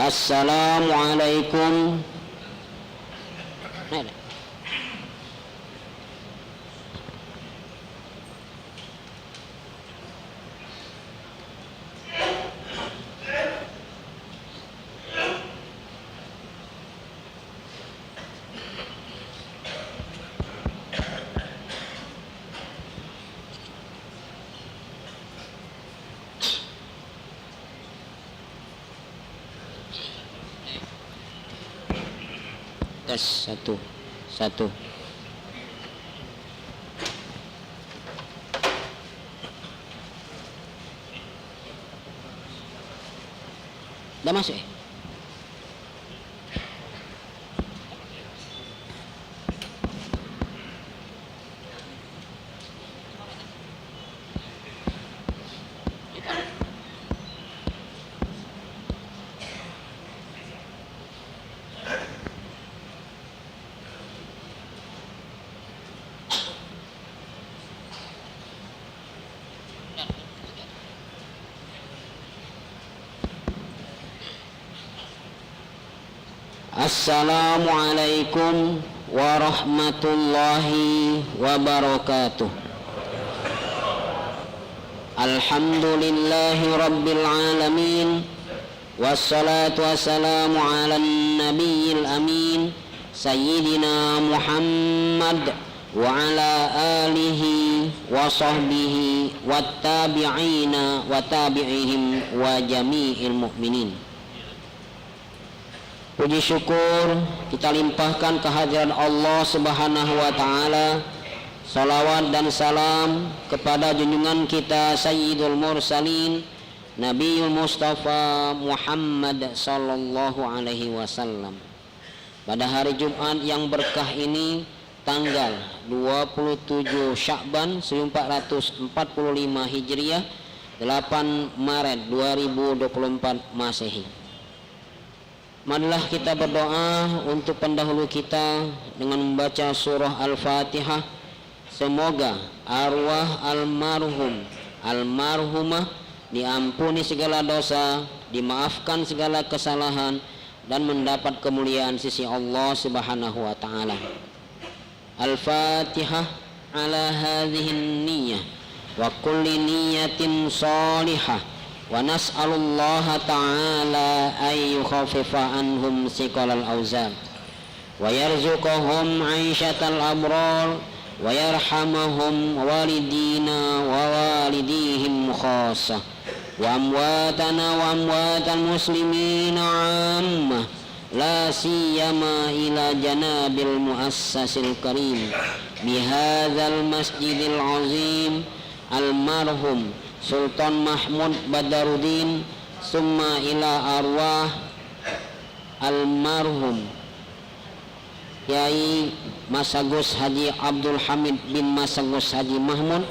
Assalamualaikum. Tes satu. Udah masuk ya? Assalamualaikum warahmatullahi wabarakatuh. Alhamdulillahi rabbil alamin. Wassalatu wassalamu ala nabiyil amin Sayyidina Muhammad wa ala alihi wa sahbihi wattabi'ina wa tabi'ihim wa jami'il mu'minin. Puji syukur kita limpahkan kehadiran Allah Subhanahu wa ta'ala. Salawat dan salam kepada junjungan kita Sayyidul Mursalin Nabiul Mustafa Muhammad sallallahu alaihi wasallam. Pada hari Jumat yang berkah ini, tanggal 27 Sya'ban 1445 Hijriah, 8 Maret 2024 Masehi. Marilah kita berdoa untuk pendahulu kita dengan membaca surah Al-Fatihah. Semoga arwah almarhumah diampuni segala dosa, dimaafkan segala kesalahan, dan mendapat kemuliaan sisi Allah Subhanahu wa ta'ala. Al-Fatihah ala hadhihi niyyah wa kulli niyyatin salihah. Wa nas'alullaha ta'ala ay yukhaffifa anhum siqalal awzar wa yarzuqahum 'aisyatal abrar wa yarhamahum walidina wa walidihim khassah wa amwatana wa amwatal muslimina 'ammah la siyama ila janabil muassasil karim bihadzal masjidil azim almarhum Sultan Mahmud Badaruddin, summa ila arwah almarhum Kiai Masagus Haji Abdul Hamid bin Masagus Haji Mahmud,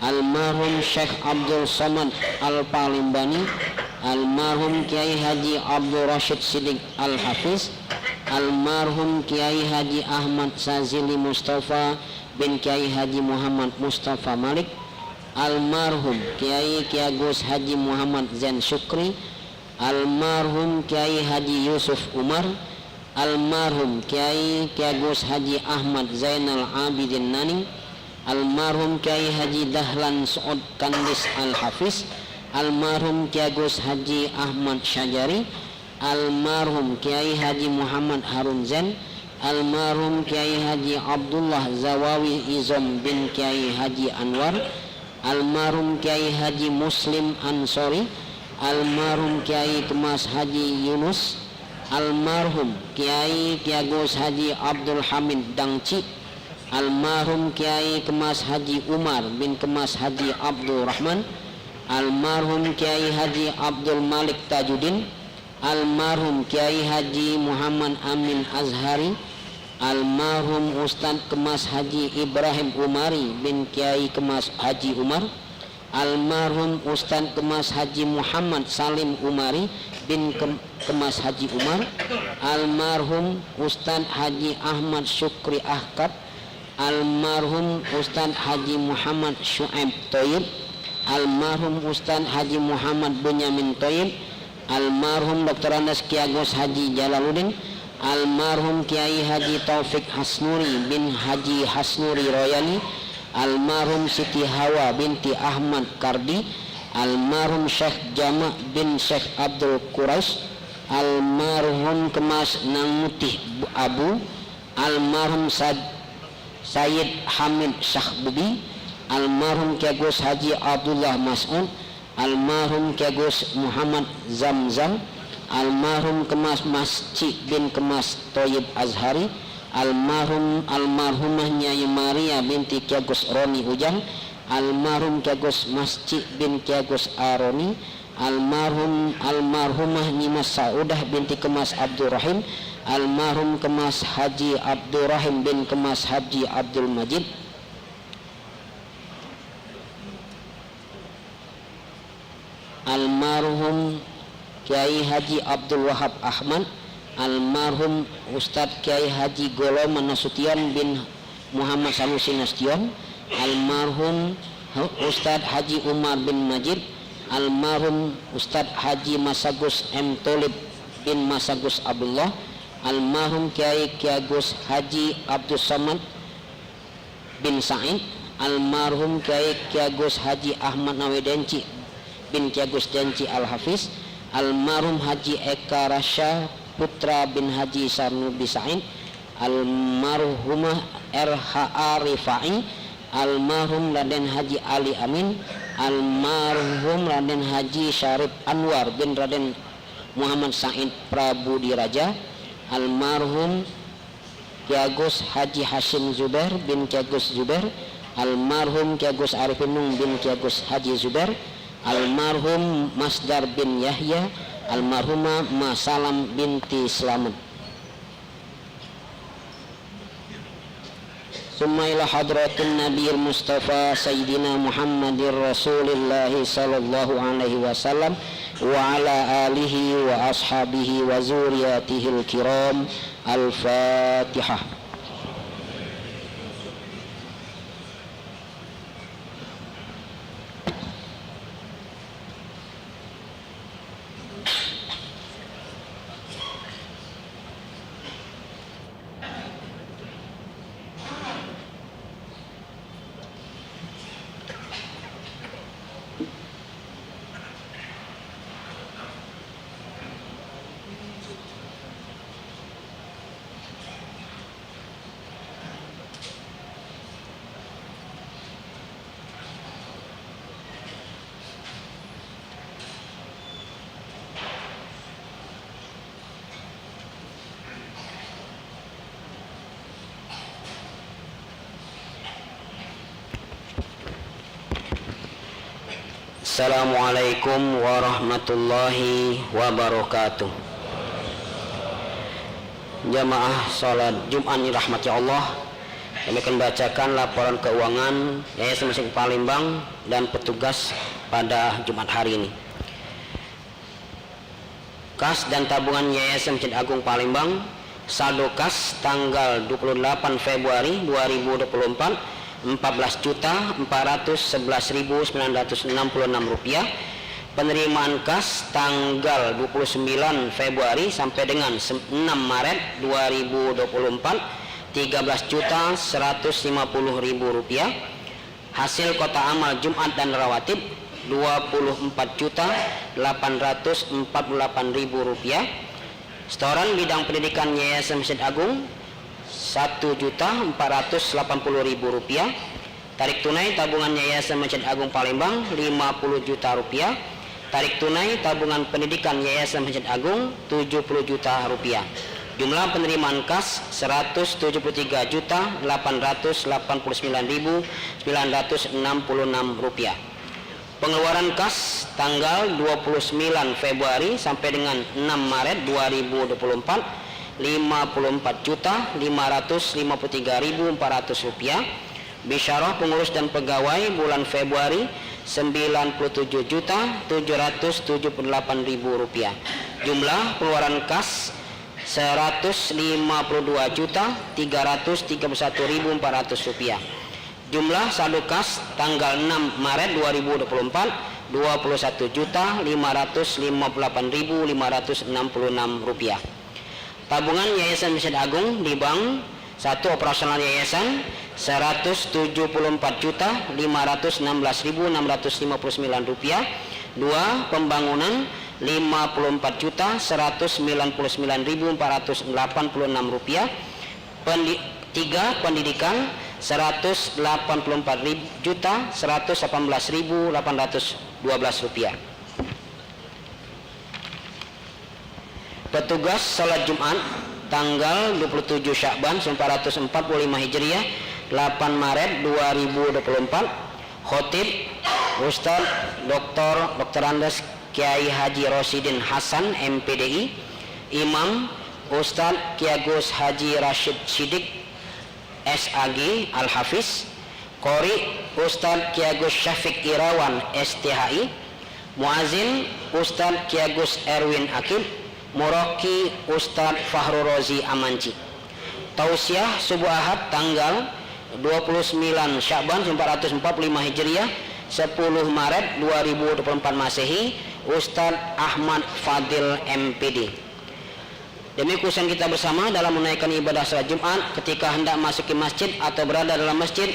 almarhum Syekh Abdul Somad Al-Palimbani, almarhum Kiai Haji Abdul Rashid Siddiq Al-Hafiz, almarhum Kiai Haji Ahmad Sazili Mustafa bin Kiai Haji Muhammad Mustafa Malik, almarhum Kiai Agus Haji Muhammad Zain Syukri, almarhum Kiai Haji Yusuf Umar, almarhum Kiai Agus Haji Ahmad Zainal Abidin Naning, almarhum Kiai Haji Dahlan Suud Kandis Al-Hafiz, almarhum Kiai Agus Haji Ahmad Syajari, almarhum Kiai Haji Muhammad Harun Zain, almarhum Kiai Haji Abdullah Zawawi Izom bin Kiai Haji Anwar, almarhum Kiai Haji Muslim Ansori, almarhum Kiai Kemas Haji Yunus, almarhum Kiai Agus Haji Abdul Hamid Dangci, almarhum Kiai Kemas Haji Umar bin Kemas Haji Abdul Rahman, almarhum Kiai Haji Abdul Malik Tajuddin, almarhum Kiai Haji Muhammad Amin Azhari, almarhum Ustadz Kemas Haji Ibrahim Umari bin Kiai Kemas Haji Umar, almarhum Ustadz Kemas Haji Muhammad Salim Umari bin Kemas Haji Umar, almarhum Ustadz Haji Ahmad Syukri Ahkab, almarhum Ustadz Haji Muhammad Syu'aib Toyib, almarhum Ustadz Haji Muhammad Bunyamin Toyib, Almarhum Dr. Andes Ki Agus Haji Jalaluddin, Almarhum Kiai Haji Taufik Hasnuri bin Haji Hasnuri Royani, Almarhum Siti Hawa binti Ahmad Kardi, Almarhum Syekh Jama bin Syekh Abdul Quraisy, Almarhum Kemas Nangmutih Abu, Almarhum Sayyid Hamid Syahbubi, Almarhum Ki Agus Haji Abdullah Mas'ud, Almarhum Ki Agus Muhammad Zamzam, Almarhum Kemas Masci bin Kemas Toyib Azhari, Almarhumah Nyai Maria binti Ki Agus Roni Ujang, Almarhum Ki Agus Masci bin Ki Agus Aroni, Almarhumah Nyimas Saudah binti Kemas Abdurrahim, Almarhum Kemas Haji Abdurrahim bin Kemas Haji Abdul Majid, Almarhum Kiai Haji Abdul Wahab Ahmad, Almarhum Ustadz Kiai Haji Goloman Nasution bin Muhammad Sanusi Nasution, Almarhum Ustadz Haji Umar bin Majid, Almarhum Ustadz Haji Masagus M. Tolib bin Masagus Abdullah, Almarhum Kiai Agus Haji Abdul Samad bin Sa'id, Almarhum Kiai Agus Haji Ahmad Nawedenci bin Ki Agus Denci Al-Hafiz, Almarhum Haji Eka Rasya Putra bin Haji Sarnubi Sa'id, Almarhumah R.H.A. Rifai, Almarhum Raden Haji Ali Amin, Almarhum Raden Haji Syarif Anwar bin Raden Muhammad Said Prabu Diraja, Almarhum Ki Agus Haji Hashim Zubair bin Ki Agus Zubair, Almarhum Ki Agus Arifin Nung bin Ki Agus Haji Zubair, Almarhum Masdar bin Yahya, Almarhumah Masalam binti Slamet. Summa ila hadratin Nabiyil Mustafa Sayyidina Muhammadir Rasulillah sallallahu alaihi wasallam wa ala alihi wa ashabihi wa zuriyatihil kiram. Al-Fatihah. Assalamualaikum warahmatullahi wabarakatuh. Jamaah salat Jumat yang dirahmati Allah, kami akan bacakan laporan keuangan Yayasan Masjid Palembang dan petugas pada Jumat hari ini. Kas dan tabungan Yayasan Masjid Agung Palembang, saldo kas tanggal 28 Februari 2024 Rp14.411.966. Penerimaan kas tanggal 29 Februari sampai dengan 6 Maret 2024 Rp13.150.000. Hasil kota amal Jumat dan rawatib Rp24.848.000. Setoran bidang pendidikan Yayasan Masjid Agung Rp1.480.000. Tarik tunai tabungan Yayasan Masjid Agung Palembang Rp50 juta. Tarik tunai tabungan pendidikan Yayasan Masjid Agung Rp70 juta. Jumlah penerimaan kas Rp103.889.966. Pengeluaran kas tanggal 29 Februari sampai dengan 6 Maret 2024 Rp54.553.400. Bisyarah pengurus dan pegawai bulan Februari Rp97.778.000. Jumlah pengeluaran kas Rp152.331.400. Jumlah saldo kas tanggal 6 Maret 2024 21.558.566 rupiah. Tabungan Yayasan Masjid Agung di Bank 1 operasional Yayasan 174.516.659 rupiah. 2 pembangunan 54.199.486 rupiah. 3 pendidikan 184.118.812 rupiah. Petugas salat Jumat tanggal 27 Sya'ban 1445 Hijriah 8 Maret 2024. Khotib Ustaz Dr. Andes Kiai Haji Rosidin Hasan MPDI. Imam Ustaz Kiai Gus Haji Rashid Siddiq SAG Al-Hafiz. Qori Ustaz Kiai Gus Syafiq Irawan STHI. Muazin Ustaz Kiai Gus Erwin Akib. Muraki Ustaz Fahru Rozi Amanci. Tausiah subuh Ahad tanggal 29 Sya'ban 1445 Hijriah 10 Maret 2024 Masehi Ustaz Ahmad Fadil MPD. Demikian kita bersama dalam menunaikan ibadah salat Jumat. Ketika hendak masuki masjid atau berada dalam masjid,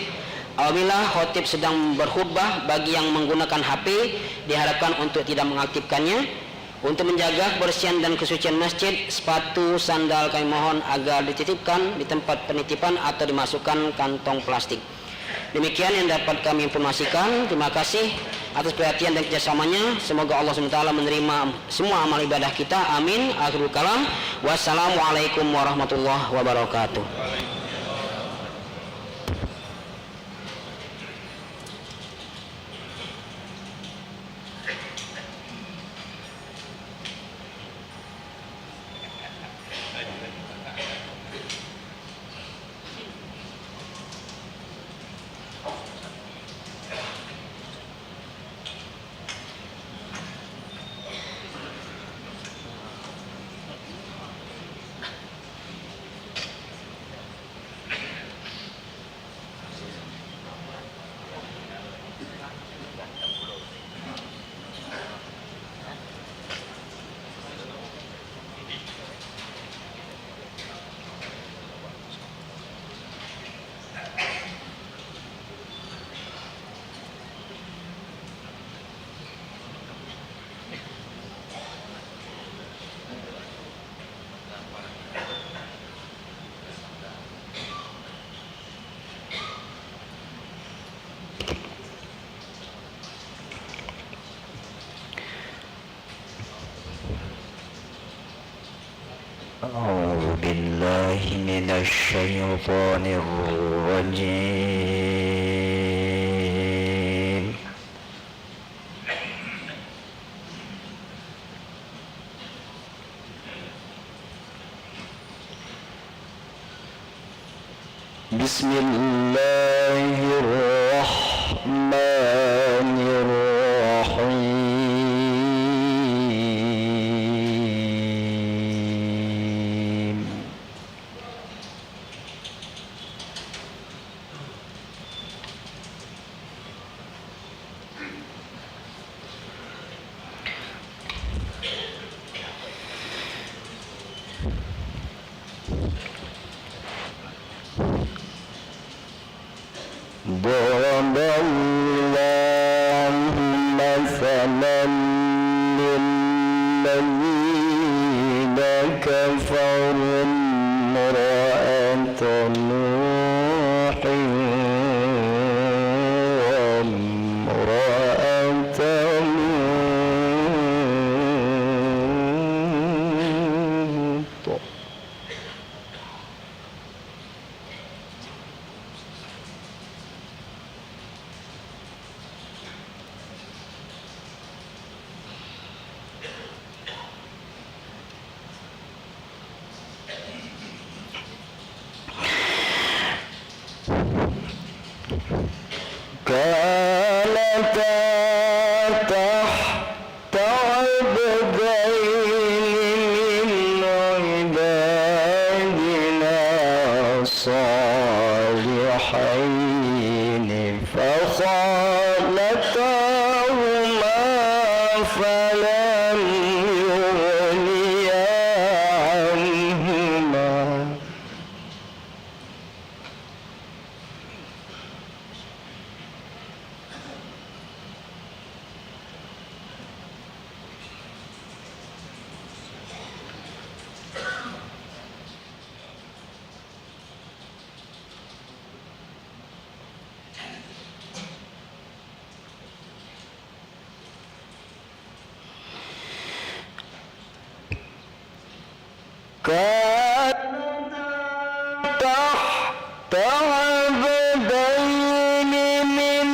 apabila khotib sedang berkhutbah, bagi yang menggunakan HP diharapkan untuk tidak mengaktifkannya. Untuk menjaga kebersihan dan kesucian masjid, sepatu, sandal kami mohon agar dititipkan di tempat penitipan atau dimasukkan kantong plastik. Demikian yang dapat kami informasikan. Terima kasih atas perhatian dan kerjasamanya. Semoga Allah SWT menerima semua amal ibadah kita. Amin. Akhirul kalam. Wassalamualaikum warahmatullahi wabarakatuh. أعوذ بالله من الشيطان الرجيم بسم الله الرحمن الرحيم ضرب الله مثلا للذين كفروا امرأة نوح وامرأة لوط كانتا تحت عبدين من عبادنا صالحين فخانتاهما كان تحت عبدين من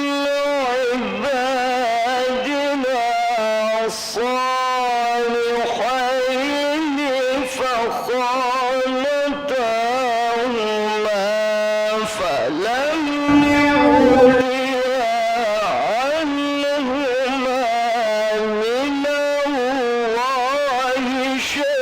عبادنا الصالحين فخانتاهما فلم يغنيا عنهما من الله شيئا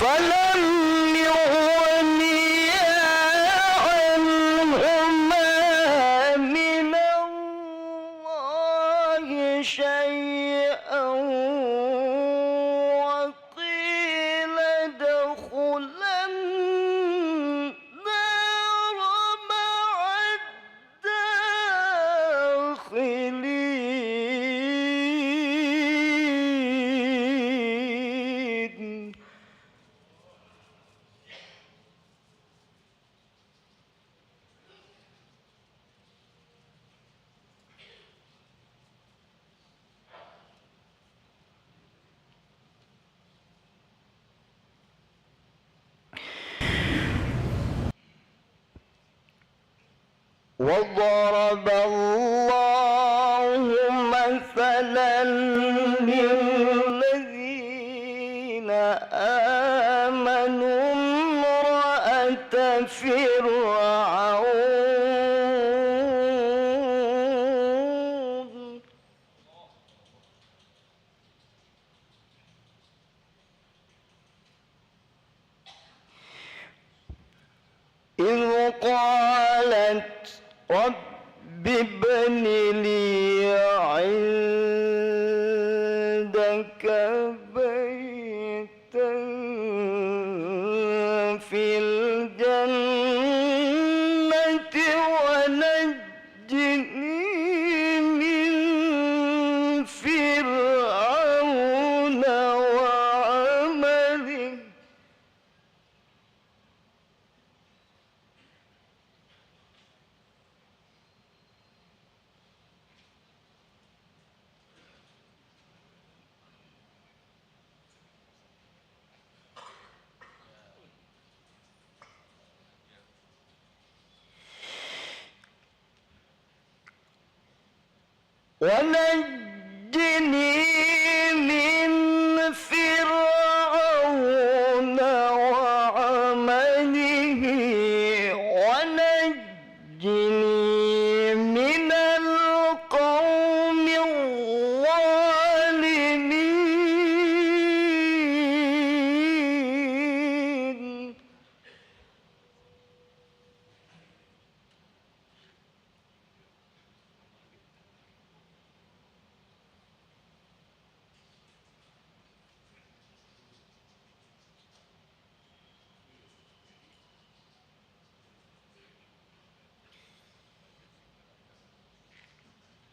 فلم يغنيا عنهما من الله شيئا وقيل ادخلا النار مع الداخلين. وضرب الله مثلا للذين آمنوا امرأة فرعون إذ قالت رب ابن لي عندك بيتا في الجنة ونجني من فرعون وعمله. ونجني من فرعون وعمله ونجني من القوم الظالمين.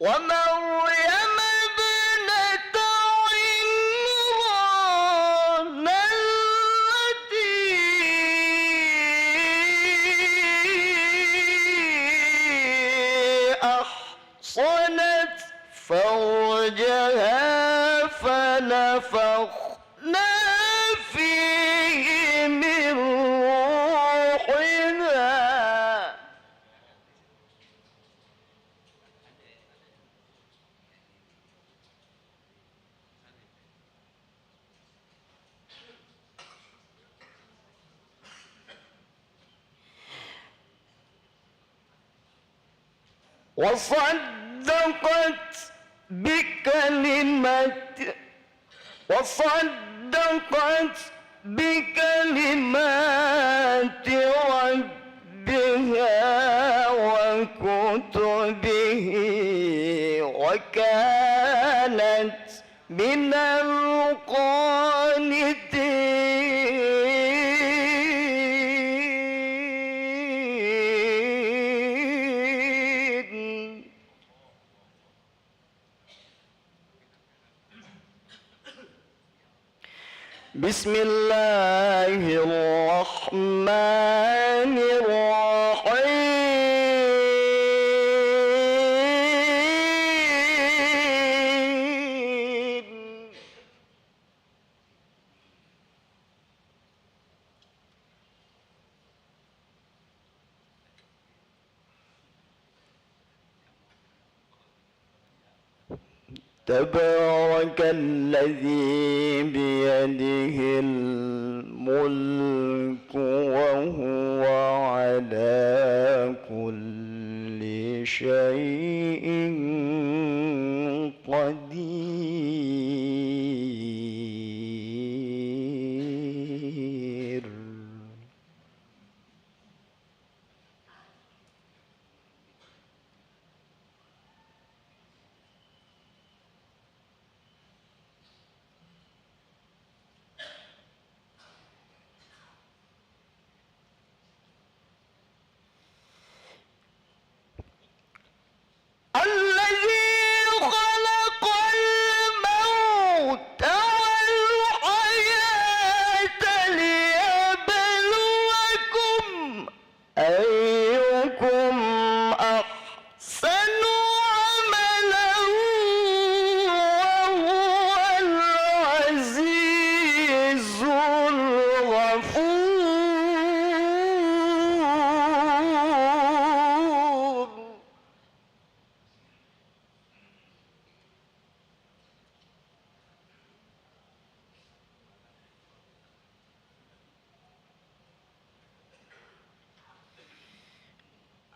ومريم ابنة عمران التي أحصنت فرجها فنفخنا فيه من روحنا وصدقت بكلمات ربها وكتبه وكانت من القانتين. بسم الله الرحمن الرحيم تبارك الذي بيده الملك وهو على كل شيء قدير الذي خلق الموت والحياة ليبلوكم أيكم أحسن عملا وهو العزيز الغفور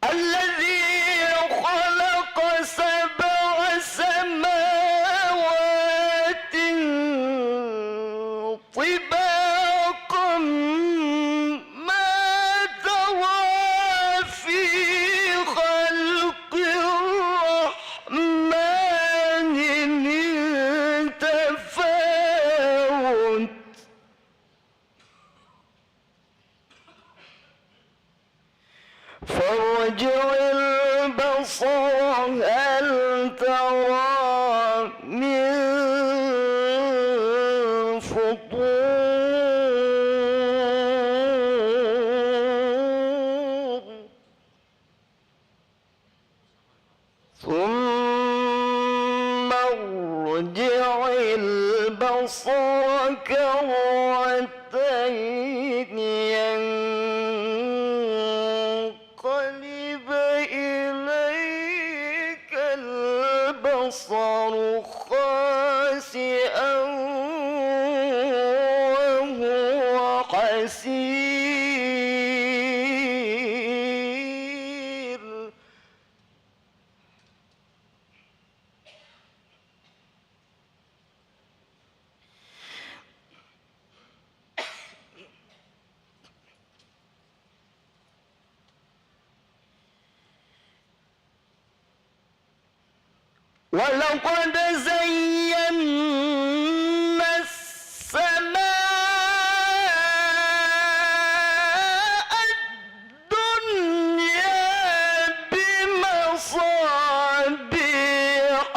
الذي خلق سبع سماوات طباقا ما ترى في خلق الرحمن من تفاوت فارجع البصر هل ترى من فطور ثم ارجع البصر كرتين ينقلب إليك البصر خاسئا وهو حسير ولقد زينا السماء الدنيا بمصابيح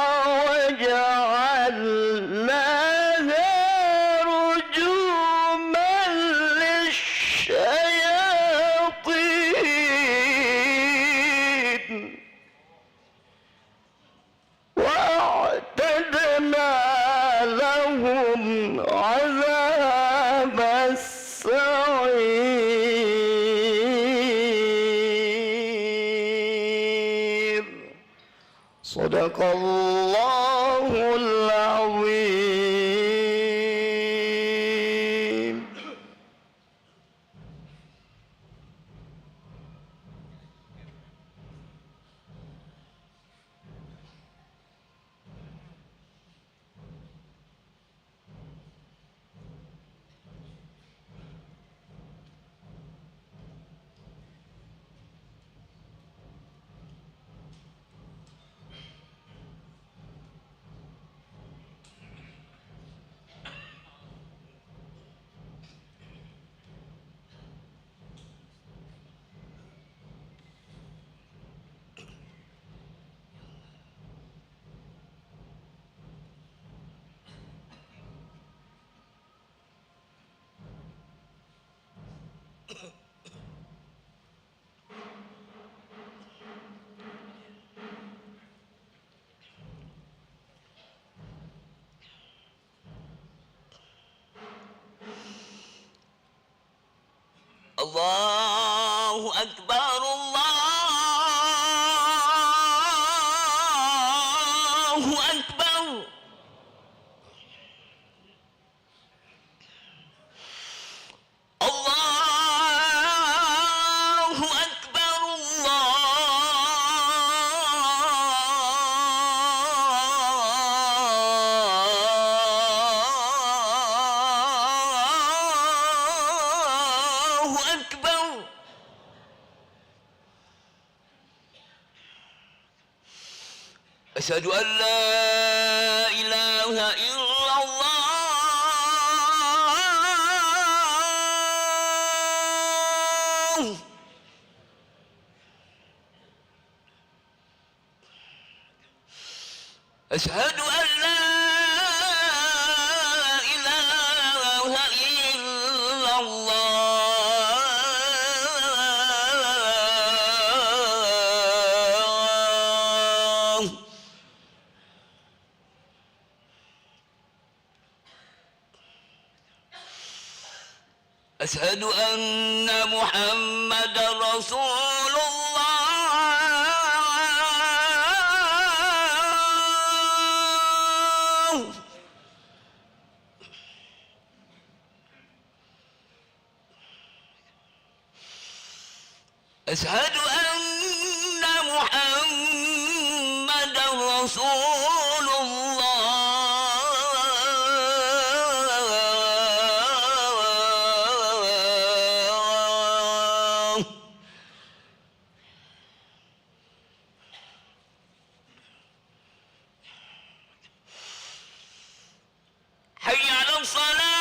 وجعلناها رجوما للشياطين وأعتدنا لهم عذاب السعير صدق الله العظيم الله أكبر الله أكبر الله أكبر الله أكبر أشهد أن لا إله إلا الله أشهد أن لا إله إلا الله أشهد أن محمد رسول الله أشهد أن محمد رسول الله حي على الصلاة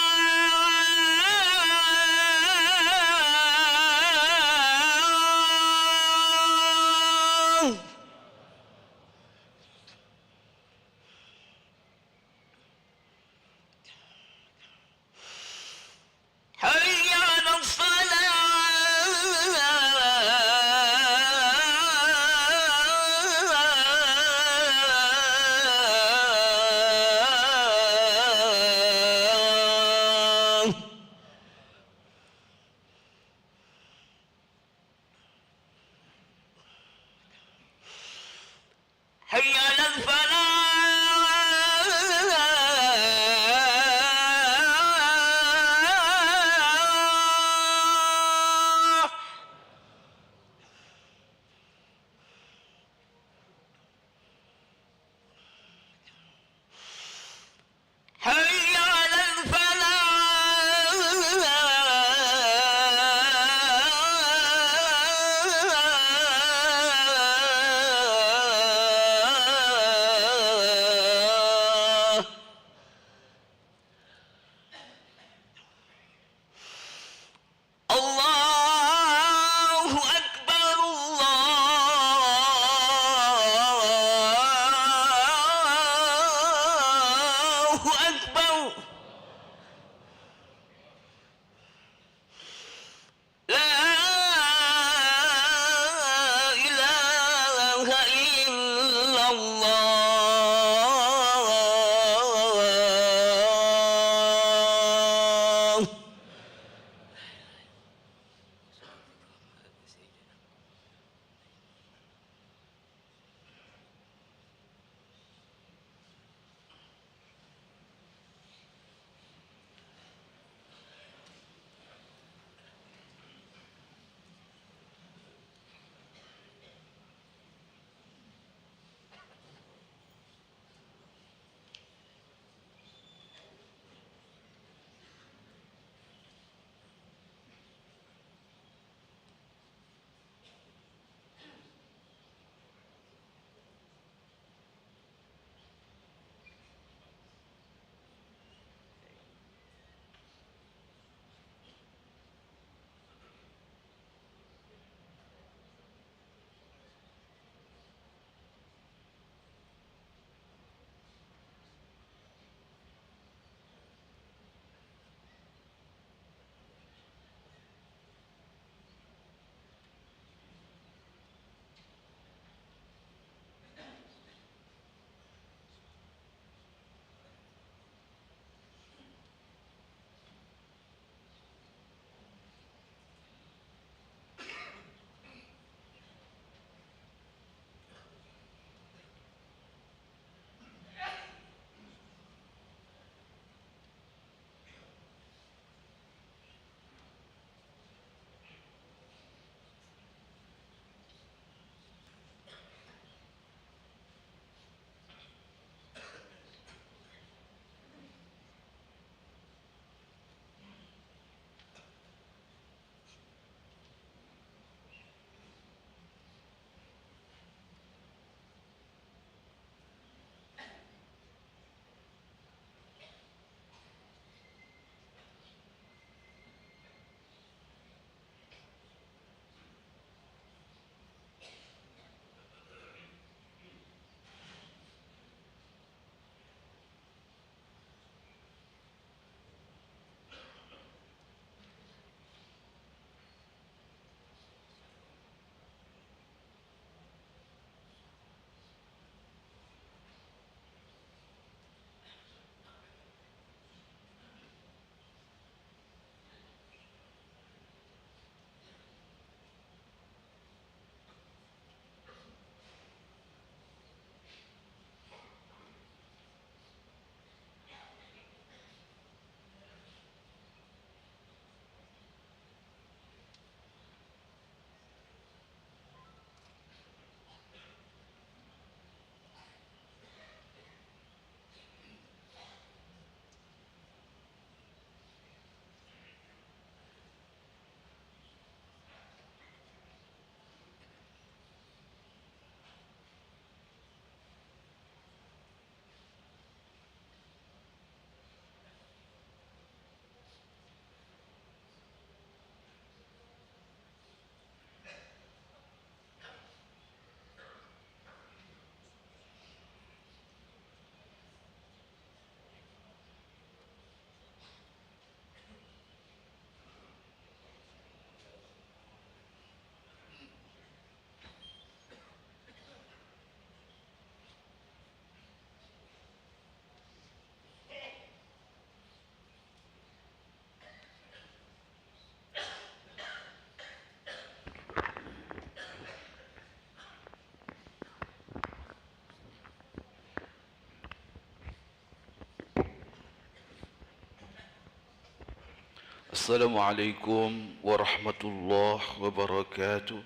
Assalamualaikum warahmatullahi wabarakatuh.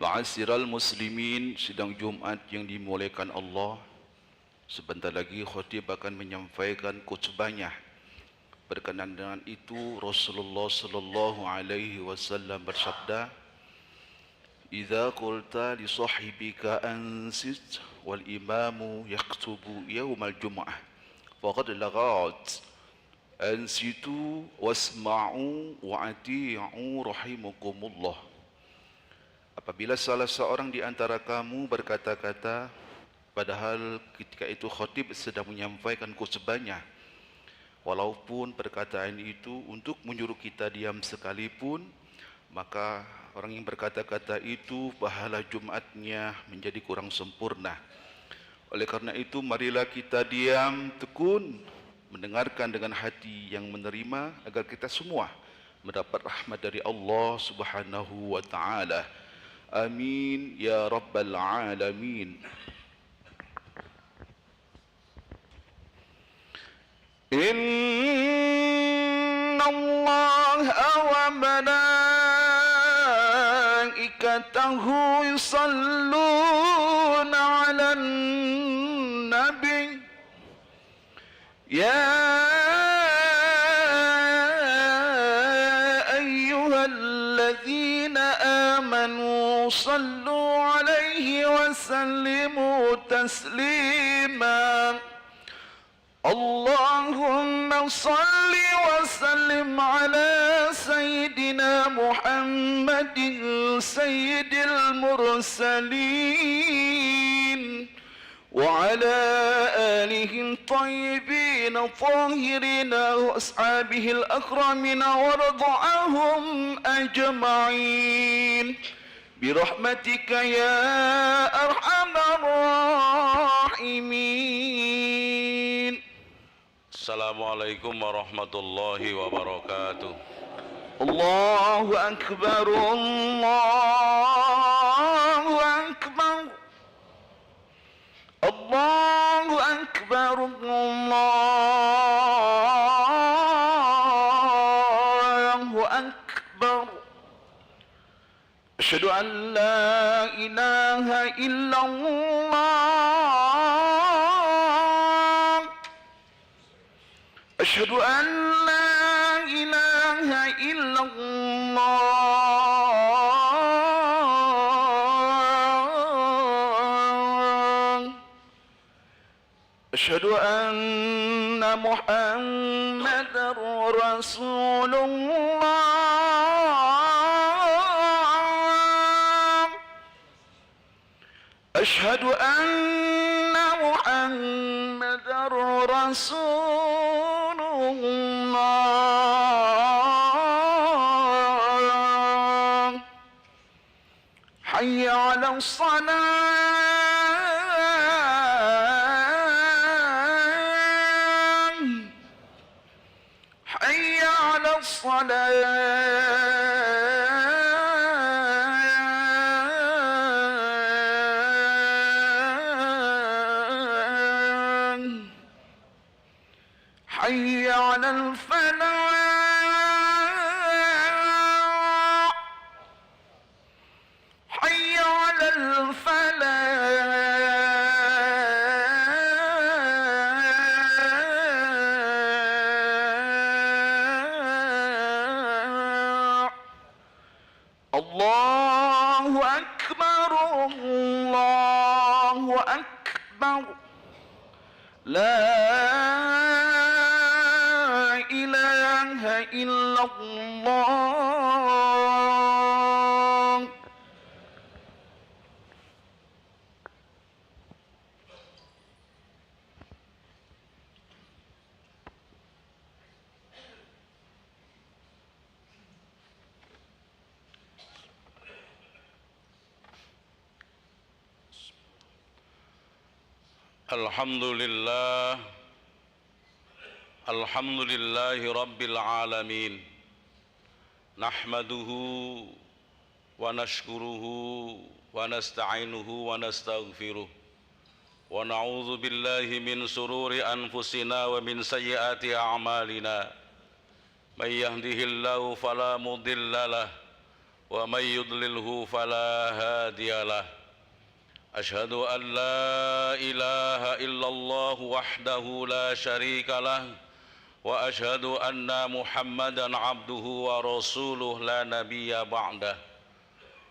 Ma'asyiral muslimin, sidang Jumat yang dimuliakan Allah. Sebentar lagi khatib akan menyampaikan khutbahnya. Berkenaan dengan itu Rasulullah sallallahu alaihi wasallam bersabda, "Idza qulta li sahibika ansit wal imamu yaktubu yaumal jum'ah faqad laghat. Ansitu wasma'u wa ati'u rahimakumullah." Apabila salah seorang di antara kamu berkata-kata padahal ketika itu khatib sedang menyampaikan khutbahnya, walaupun perkataan itu untuk menyuruh kita diam sekalipun, maka orang yang berkata-kata itu pahala Jumatnya menjadi kurang sempurna. Oleh karena itu marilah kita diam tekun mendengarkan dengan hati yang menerima agar kita semua mendapat rahmat dari Allah Subhanahu wa taala. Amin ya rabbal alamin. Inna Allah wa malaikatahu yusalluna 'alan nabi. يا أيها الذين آمنوا صلوا عليه وسلموا تسليما اللهم صل وسلم على سيدنا محمد سيد المرسلين وعلى آله الطيبين الطاهرين وأصحابه الأكرمين وارض عنهم أجمعين برحمتك يا أرحم الراحمين. Assalamualaikum warahmatullahi wabarakatuh. الله أكبر الله أكبر الله أكبر الله أكبر أشهد أن لا إله إلا الله أشهد أن لا إله إلا الله أشهد أن محمدا رسول الله أشهد أن محمدا رسول الله حي على الصلاة حي على الصلاة حي على الفلاح حي على الفلاح الله أكبر الله أكبر لا إله إلا الله. Alhamdulillah, alhamdulillahi rabbil alamin. Nahmaduhu wa nashkuruhu wa nasta'inuhu wa nastaghfiruh ونعوذ بالله من شرور أنفسنا ومن سيئات أعمالنا من يهده الله فلا مضل له ومن يضلله فلا هادي له أشهد أن لا إله إلا الله وحده لا شريك له وأشهد أن محمدا عبده ورسوله لا نبي بعده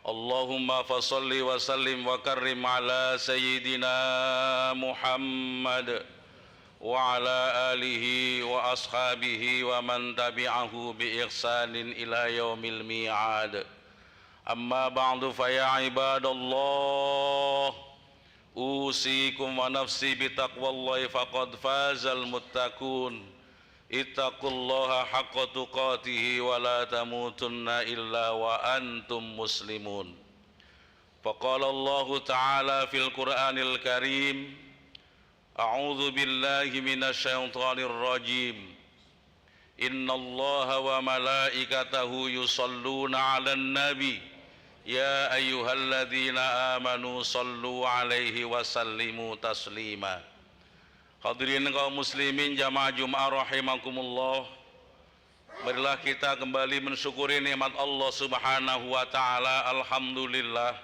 اللهم فصل وسلم وكرم على سيدنا محمد وعلى آله وأصحابه ومن تبعه بإحسان إلى يوم الميعاد أما بعد فيا عباد الله أوصيكم ونفسي بتقوى الله فقد فاز المتقون اتقوا الله حق تقاته ولا تموتن إلا وأنتم مسلمون فقال الله تعالى في القرآن الكريم أعوذ بالله من الشيطان الرجيم إن الله وملائكته يصلون على النبي يا أيها الذين آمنوا صلوا عليه وسلموا تسليما. Hadirin kaum muslimin jamaah Jumat rahimakumullah, marilah kita kembali mensyukuri nikmat Allah Subhanahu wa taala. Alhamdulillah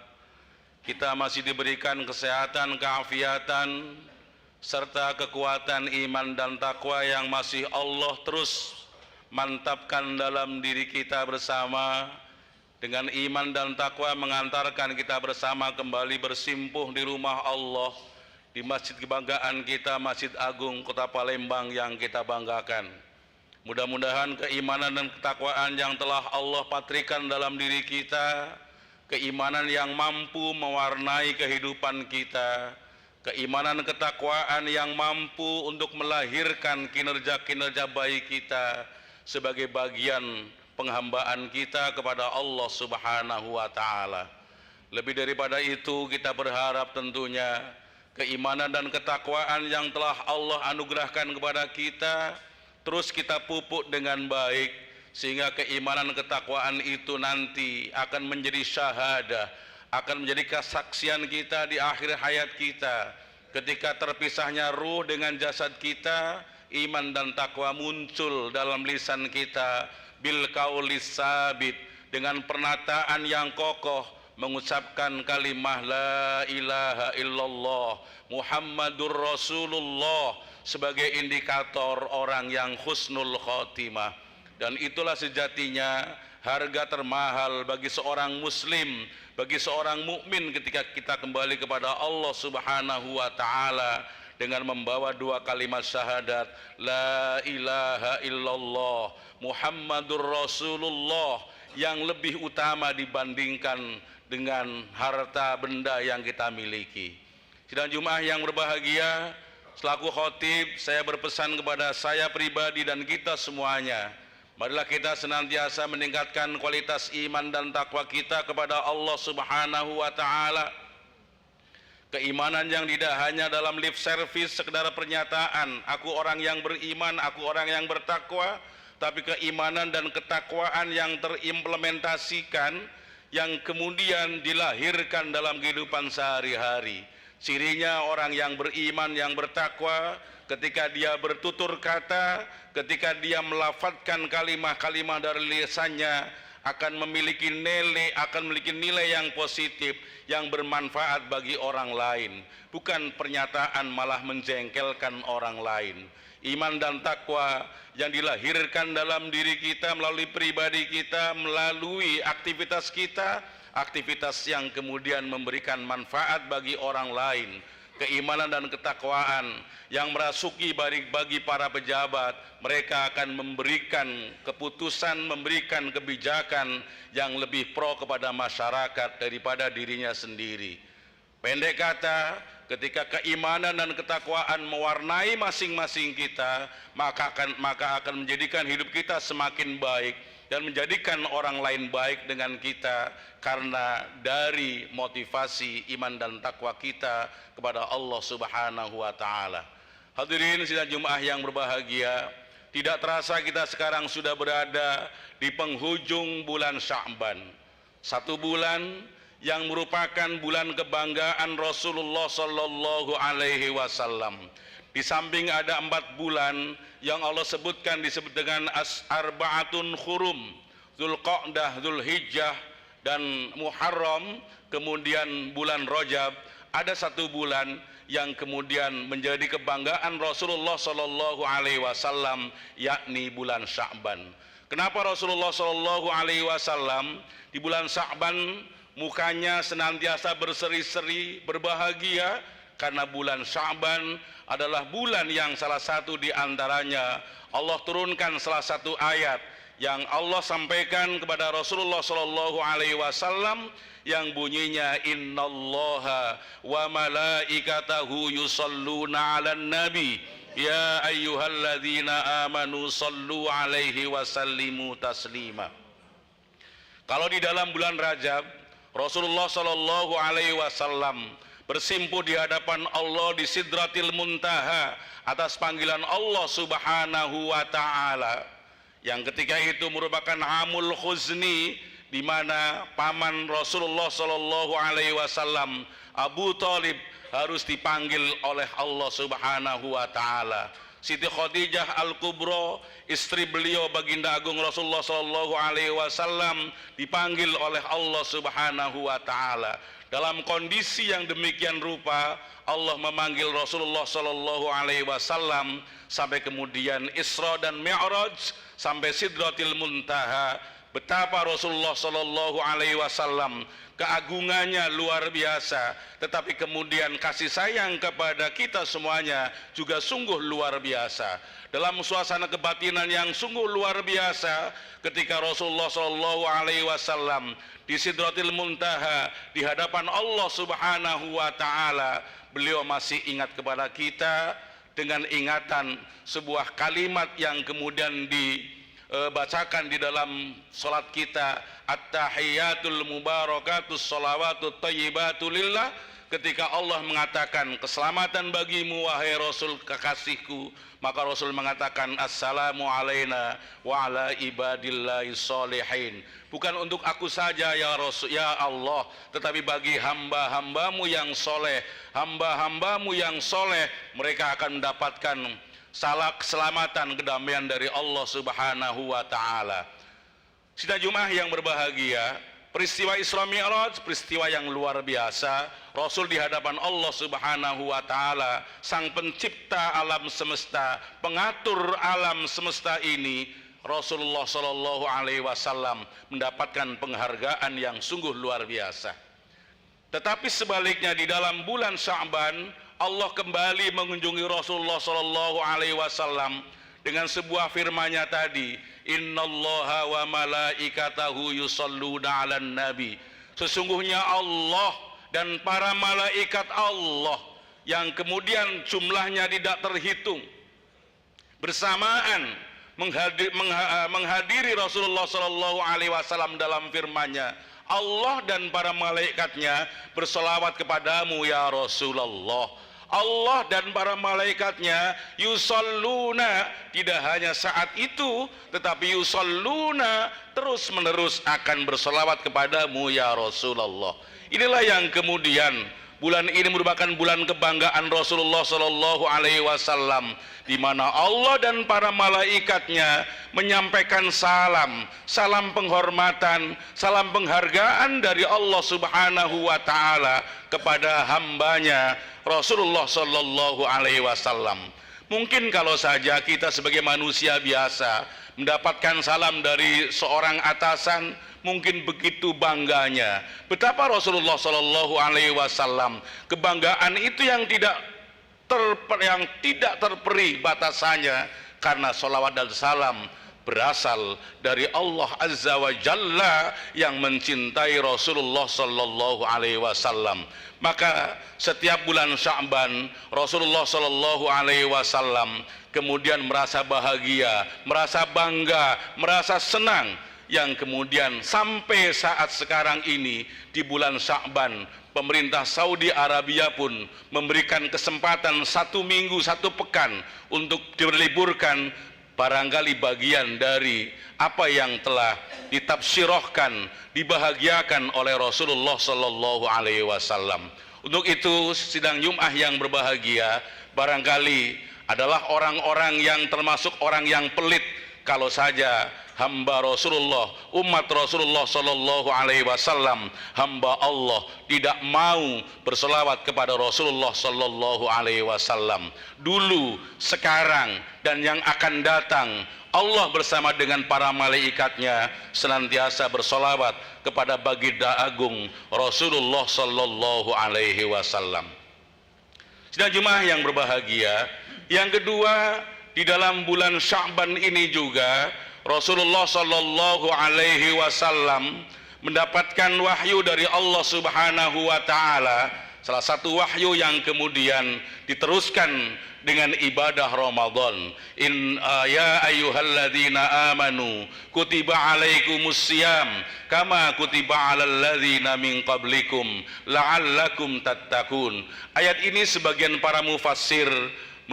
kita masih diberikan kesehatan, keafiatan serta kekuatan iman dan takwa yang masih Allah terus mantapkan dalam diri kita bersama. Dengan iman dan takwa mengantarkan kita bersama kembali bersimpuh di rumah Allah, di masjid kebanggaan kita, Masjid Agung Kota Palembang yang kita banggakan. Mudah-mudahan keimanan dan ketakwaan yang telah Allah patrikan dalam diri kita, keimanan yang mampu mewarnai kehidupan kita, keimanan ketakwaan yang mampu untuk melahirkan kinerja-kinerja baik kita sebagai bagian penghambaan kita kepada Allah Subhanahu wa taala. Lebih daripada itu, kita berharap tentunya keimanan dan ketakwaan yang telah Allah anugerahkan kepada kita terus kita pupuk dengan baik, sehingga keimanan ketakwaan itu nanti akan menjadi syahadah, akan menjadi kesaksian kita di akhir hayat kita. Ketika terpisahnya ruh dengan jasad kita, iman dan takwa muncul dalam lisan kita bil qaulis sabit, dengan pernataan yang kokoh mengucapkan kalimah la ilaha illallah Muhammadur Rasulullah sebagai indikator orang yang husnul khotimah. Dan itulah sejatinya harga termahal bagi seorang muslim, bagi seorang mukmin ketika kita kembali kepada Allah Subhanahu wa taala dengan membawa dua kalimat syahadat la ilaha illallah Muhammadur Rasulullah, yang lebih utama dibandingkan dengan harta benda yang kita miliki. Sidang Jumat yang berbahagia, selaku khotib saya berpesan kepada saya pribadi dan kita semuanya, marilah kita senantiasa meningkatkan kualitas iman dan takwa kita kepada Allah Subhanahu wa taala. Keimanan yang tidak hanya dalam lip service, sekedar pernyataan aku orang yang beriman, aku orang yang bertakwa, tapi keimanan dan ketakwaan yang terimplementasikan, yang kemudian dilahirkan dalam kehidupan sehari-hari. Cirinya orang yang beriman, yang bertakwa, ketika dia bertutur kata, ketika dia melafadzkan kalimah-kalimah dari lisannya, akan memiliki nilai yang positif, yang bermanfaat bagi orang lain, bukan pernyataan malah menjengkelkan orang lain. Iman dan takwa yang dilahirkan dalam diri kita melalui pribadi kita, melalui aktivitas kita, aktivitas yang kemudian memberikan manfaat bagi orang lain. Keimanan dan ketakwaan yang merasuki bagi para pejabat, mereka akan memberikan keputusan, memberikan kebijakan yang lebih pro kepada masyarakat daripada dirinya sendiri. Pendek kata, ketika keimanan dan ketakwaan mewarnai masing-masing kita, maka akan menjadikan hidup kita semakin baik dan menjadikan orang lain baik dengan kita, karena dari motivasi iman dan takwa kita kepada Allah Subhanahu wa taala. Hadirin sidang Jumat yang berbahagia, tidak terasa kita sekarang sudah berada di penghujung bulan Sya'ban. Satu bulan yang merupakan bulan kebanggaan Rasulullah sallallahu alaihi wasallam. Di samping ada 4 bulan yang Allah sebutkan disebut dengan arba'atun hurum, Dzulqa'dah, Dzulhijjah dan Muharram, kemudian bulan Rajab. Ada 1 bulan yang kemudian menjadi kebanggaan Rasulullah sallallahu alaihi wasallam, yakni bulan Sya'ban. Kenapa Rasulullah sallallahu alaihi wasallam di bulan Sya'ban mukanya senantiasa berseri-seri, berbahagia? Karena bulan Sya'ban adalah bulan yang salah satu di antaranya Allah turunkan salah satu ayat yang Allah sampaikan kepada Rasulullah sallallahu alaihi wasallam yang bunyinya innallaha wa malaikatahu yusalluna 'alan nabi ya ayyuhalladzina amanu sallu alaihi wasallimu taslima. Kalau di dalam bulan Rajab Rasulullah sallallahu alaihi wasallam bersimpuh di hadapan Allah di Sidratil Muntaha atas panggilan Allah Subhanahu wa taala, yang ketika itu merupakan Amul Khuzni, di mana paman Rasulullah sallallahu alaihi wasallam Abu Thalib harus dipanggil oleh Allah Subhanahu wa taala. Siti Khadijah Al-Kubra, istri beliau baginda agung Rasulullah sallallahu alaihi wasallam, dipanggil oleh Allah Subhanahu wa taala. Dalam kondisi yang demikian rupa Allah memanggil Rasulullah sallallahu alaihi wasallam sampai kemudian Isra dan Mi'raj sampai Sidratil Muntaha. Betapa Rasulullah sallallahu alaihi wasallam keagungannya luar biasa, tetapi kemudian kasih sayang kepada kita semuanya juga sungguh luar biasa. Dalam suasana kebatinan yang sungguh luar biasa, ketika Rasulullah sallallahu alaihi wasallam di Sidratil Muntaha di hadapan Allah Subhanahu wa taala, beliau masih ingat kepada kita dengan ingatan sebuah kalimat yang kemudian dibacakan di dalam salat kita, at-tahiyatul mubarakatus shalawatut thayyibatu lillah, ketika Allah mengatakan keselamatan bagimu wahai Rasul kekasihku, maka Rasul mengatakan assalamu alaina wa ala ibadillahi sholihin. Bukan untuk aku saja ya Rasul, ya Allah, tetapi bagi hamba-hambamu yang soleh. Hamba-hambamu yang soleh mereka akan mendapatkan keselamatan, kedamaian dari Allah Subhanahu wa taala. Sidang Jumat yang berbahagia, peristiwa Isra Mi'raj peristiwa yang luar biasa. Rasul di hadapan Allah Subhanahu wa taala, sang pencipta alam semesta, pengatur alam semesta ini, Rasulullah sallallahu alaihi wasallam mendapatkan penghargaan yang sungguh luar biasa. Tetapi sebaliknya di dalam bulan Sya'ban Allah kembali mengunjungi Rasulullah sallallahu alaihi wasallam dengan sebuah firman-Nya tadi, innallaha wa malaikatahu yusalluna 'alan nabi. Sesungguhnya Allah dan para malaikat Allah yang kemudian jumlahnya tidak terhitung bersamaan menghadiri Rasulullah sallallahu alaihi wasallam dalam firman-Nya, Allah dan para malaikatnya berselawat kepadamu ya Rasulullah. Allah dan para malaikatnya yusalluna, tidak hanya saat itu tetapi yusalluna terus menerus akan berselawat kepadamu ya Rasulullah. Inilah yang kemudian bulan ini merupakan bulan kebanggaan Rasulullah sallallahu alaihi wasallam, di mana Allah dan para malaikatnya menyampaikan salam penghormatan, salam penghargaan dari Allah Subhanahu wa taala kepada hambanya Rasulullah sallallahu alaihi wasallam. Mungkin kalau saja kita sebagai manusia biasa mendapatkan salam dari seorang atasan, mungkin begitu bangganya. Betapa Rasulullah sallallahu alaihi wasallam kebanggaan itu yang tidak terperi batasannya, karena salawat dan salam berasal dari Allah Azza wa Jalla yang mencintai Rasulullah sallallahu alaihi wasallam. Maka setiap bulan Sya'ban Rasulullah sallallahu alaihi wasallam kemudian merasa bahagia, merasa bangga, merasa senang, yang kemudian sampai saat sekarang ini di bulan Sya'ban pemerintah Saudi Arabia pun memberikan kesempatan 1 minggu 1 pekan untuk diliburkan barangkali bagian dari apa yang telah ditafsirahkan, dibahagiakan oleh Rasulullah sallallahu alaihi wasallam. Untuk itu sidang Jumat yang berbahagia barangkali adalah orang-orang yang termasuk orang yang pelit kalau saja hamba Rasulullah, umat Rasulullah sallallahu alaihi wasallam, hamba Allah tidak mau berselawat kepada Rasulullah sallallahu alaihi wasallam. Dulu, sekarang, dan yang akan datang, Allah bersama dengan para malaikatnya senantiasa bersolawat kepada baginda agung Rasulullah sallallahu alaihi wasallam. Sidang jemaah yang berbahagia, yang kedua, di dalam bulan Sya'ban ini juga Rasulullah sallallahu alaihi wasallam mendapatkan wahyu dari Allah Subhanahu wa taala. Salah satu wahyu yang kemudian diteruskan dengan ibadah Ramadan. Ya ayyuhalladzina amanu kutiba alaikumusiyam kama kutiba alal ladzina min qablikum la'allakum tattaqun. Ayat ini sebagian para mufassir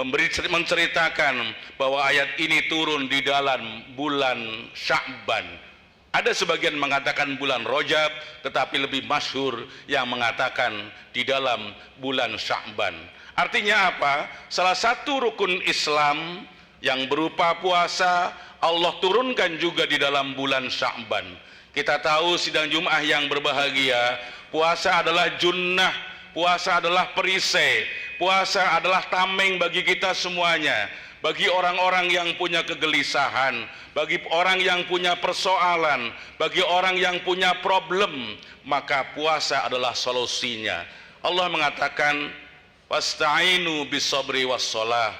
menceritakan bahwa ayat ini turun di dalam bulan Sya'ban. Ada sebagian mengatakan bulan Rajab, tetapi lebih masyhur yang mengatakan di dalam bulan Sya'ban. Artinya apa? Salah satu rukun Islam yang berupa puasa Allah turunkan juga di dalam bulan Sya'ban. Kita tahu sidang Jumat yang berbahagia, puasa adalah junnah, puasa adalah perisai, puasa adalah tameng bagi kita semuanya. Bagi orang-orang yang punya kegelisahan, bagi orang yang punya persoalan, bagi orang yang punya problem, maka puasa adalah solusinya. Allah mengatakan, wasta'inu bisabri wassalah.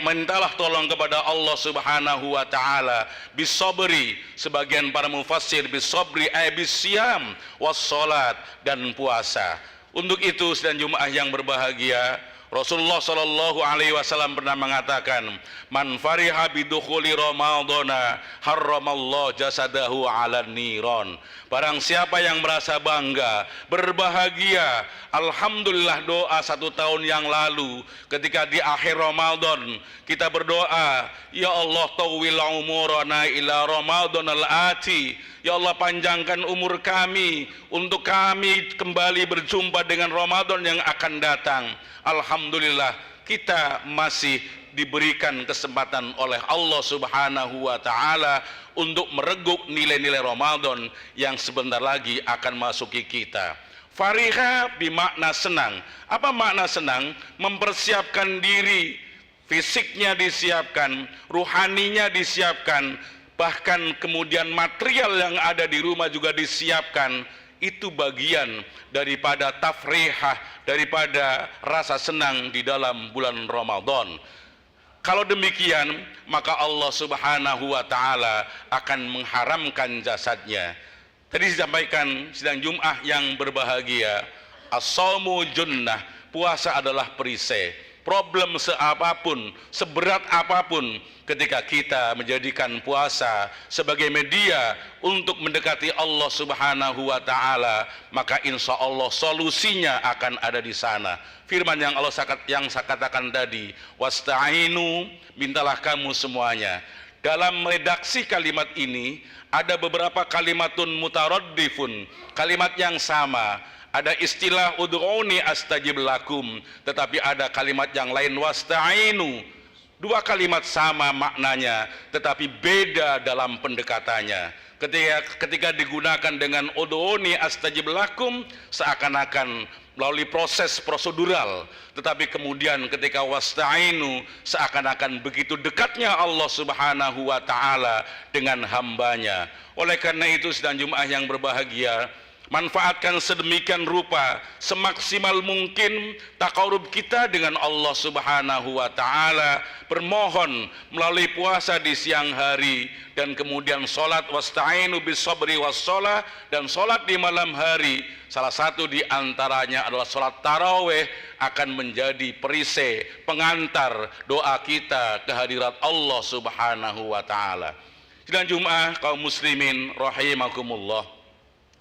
Mintalah tolong kepada Allah Subhanahu wa taala bisabri, sebagian para mufassir bisabri ay bisyam wassalat, dan puasa. Untuk itu sedang Jumat yang berbahagia, Rasulullah sallallahu alaihi wasallam pernah mengatakan, man fariha bidukhuli ramadhana harramallahu jasadahu 'alan niron. Barang siapa yang merasa bangga, berbahagia, alhamdulillah doa 1 tahun yang lalu ketika di akhir Ramadan kita berdoa, ya Allah tawwil umurana ila ramadhanal ati. Ya Allah panjangkan umur kami untuk kami kembali berjumpa dengan Ramadan yang akan datang. Alhamdulillah kita masih diberikan kesempatan oleh Allah Subhanahu wa taala untuk mereguk nilai-nilai Ramadan yang sebentar lagi akan masuki kita. Fariha bimakna senang. Apa makna senang? Mempersiapkan diri, fisiknya disiapkan, ruhaninya disiapkan, bahkan kemudian material yang ada di rumah juga disiapkan. Itu bagian daripada tafrihah, daripada rasa senang di dalam bulan Ramadan. Kalau demikian, maka Allah Subhanahu wa taala akan mengharamkan jasadnya. Tadi disampaikan sidang Jumat yang berbahagia, as-shaumu junnah, puasa adalah perisai. Problem seapapun, seberat apapun, ketika kita menjadikan puasa sebagai media untuk mendekati Allah Subhanahu wa taala, maka insya Allah solusinya akan ada di sana. Firman yang saya katakan tadi, wasta'inu, mintalah kamu semuanya. Dalam redaksi kalimat ini ada beberapa kalimatun mutaraddifun, kalimat yang sama. Ada istilah ud'uni astajib lakum, tetapi ada kalimat yang lain wasta'inu. Dua kalimat sama maknanya, tetapi beda dalam pendekatannya. Ketika digunakan dengan ud'uni astajib lakum, seakan-akan melalui proses prosedural, tetapi kemudian ketika wasta'inu, seakan-akan begitu dekatnya Allah Subhanahu wa taala dengan hambanya. Oleh karena itu sedang Jumat yang berbahagia, manfaatkan sedemikian rupa semaksimal mungkin taqarrub kita dengan Allah Subhanahu wa taala, bermohon melalui puasa di siang hari dan kemudian salat wasta'inu bisabri wassalah, dan salat di malam hari. Salah satu di antaranya adalah salat tarawih, akan menjadi perisai pengantar doa kita ke hadirat Allah Subhanahu wa taala. Sidang Jumat kaum muslimin rahimakumullah.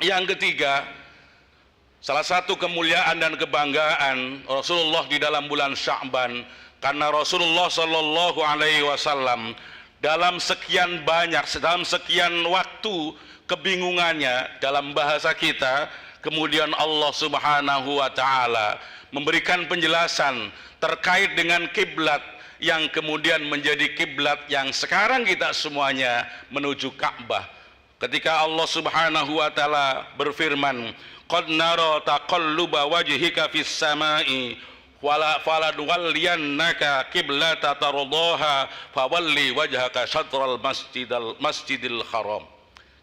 Yang ketiga, salah satu kemuliaan dan kebanggaan Rasulullah di dalam bulan Sya'ban, karena Rasulullah sallallahu alaihi wasallam dalam sekian banyak, dalam sekian waktu kebingungannya dalam bahasa kita, kemudian Allah Subhanahu wa taala memberikan penjelasan terkait dengan kiblat yang kemudian menjadi kiblat yang sekarang kita semuanya menuju Ka'bah. Ketika Allah Subhanahu wa taala berfirman, "Qad nara taqalluba wajhika fis sama'i falanwalliyannaka qiblatan tardaha fawalli wajhaka syatral masjidil haram."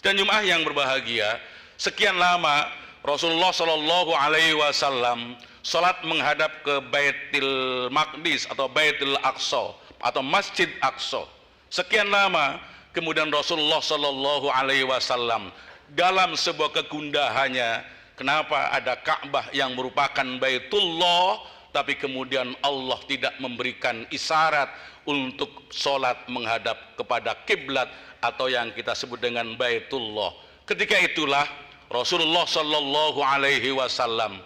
Dan jemaah yang berbahagia, sekian lama Rasulullah Shallallahu Alaihi Wasallam salat menghadap ke Baitul Maqdis atau Baitul Aqsa atau Masjid Aqsa. Sekian lama kemudian Rasulullah Shallallahu Alaihi Wasallam dalam sebuah kegundahannya, kenapa ada Ka'bah yang merupakan Baitullah, tapi kemudian Allah tidak memberikan isyarat untuk sholat menghadap kepada kiblat atau yang kita sebut dengan Baitullah. Ketika itulah Rasulullah Shallallahu Alaihi Wasallam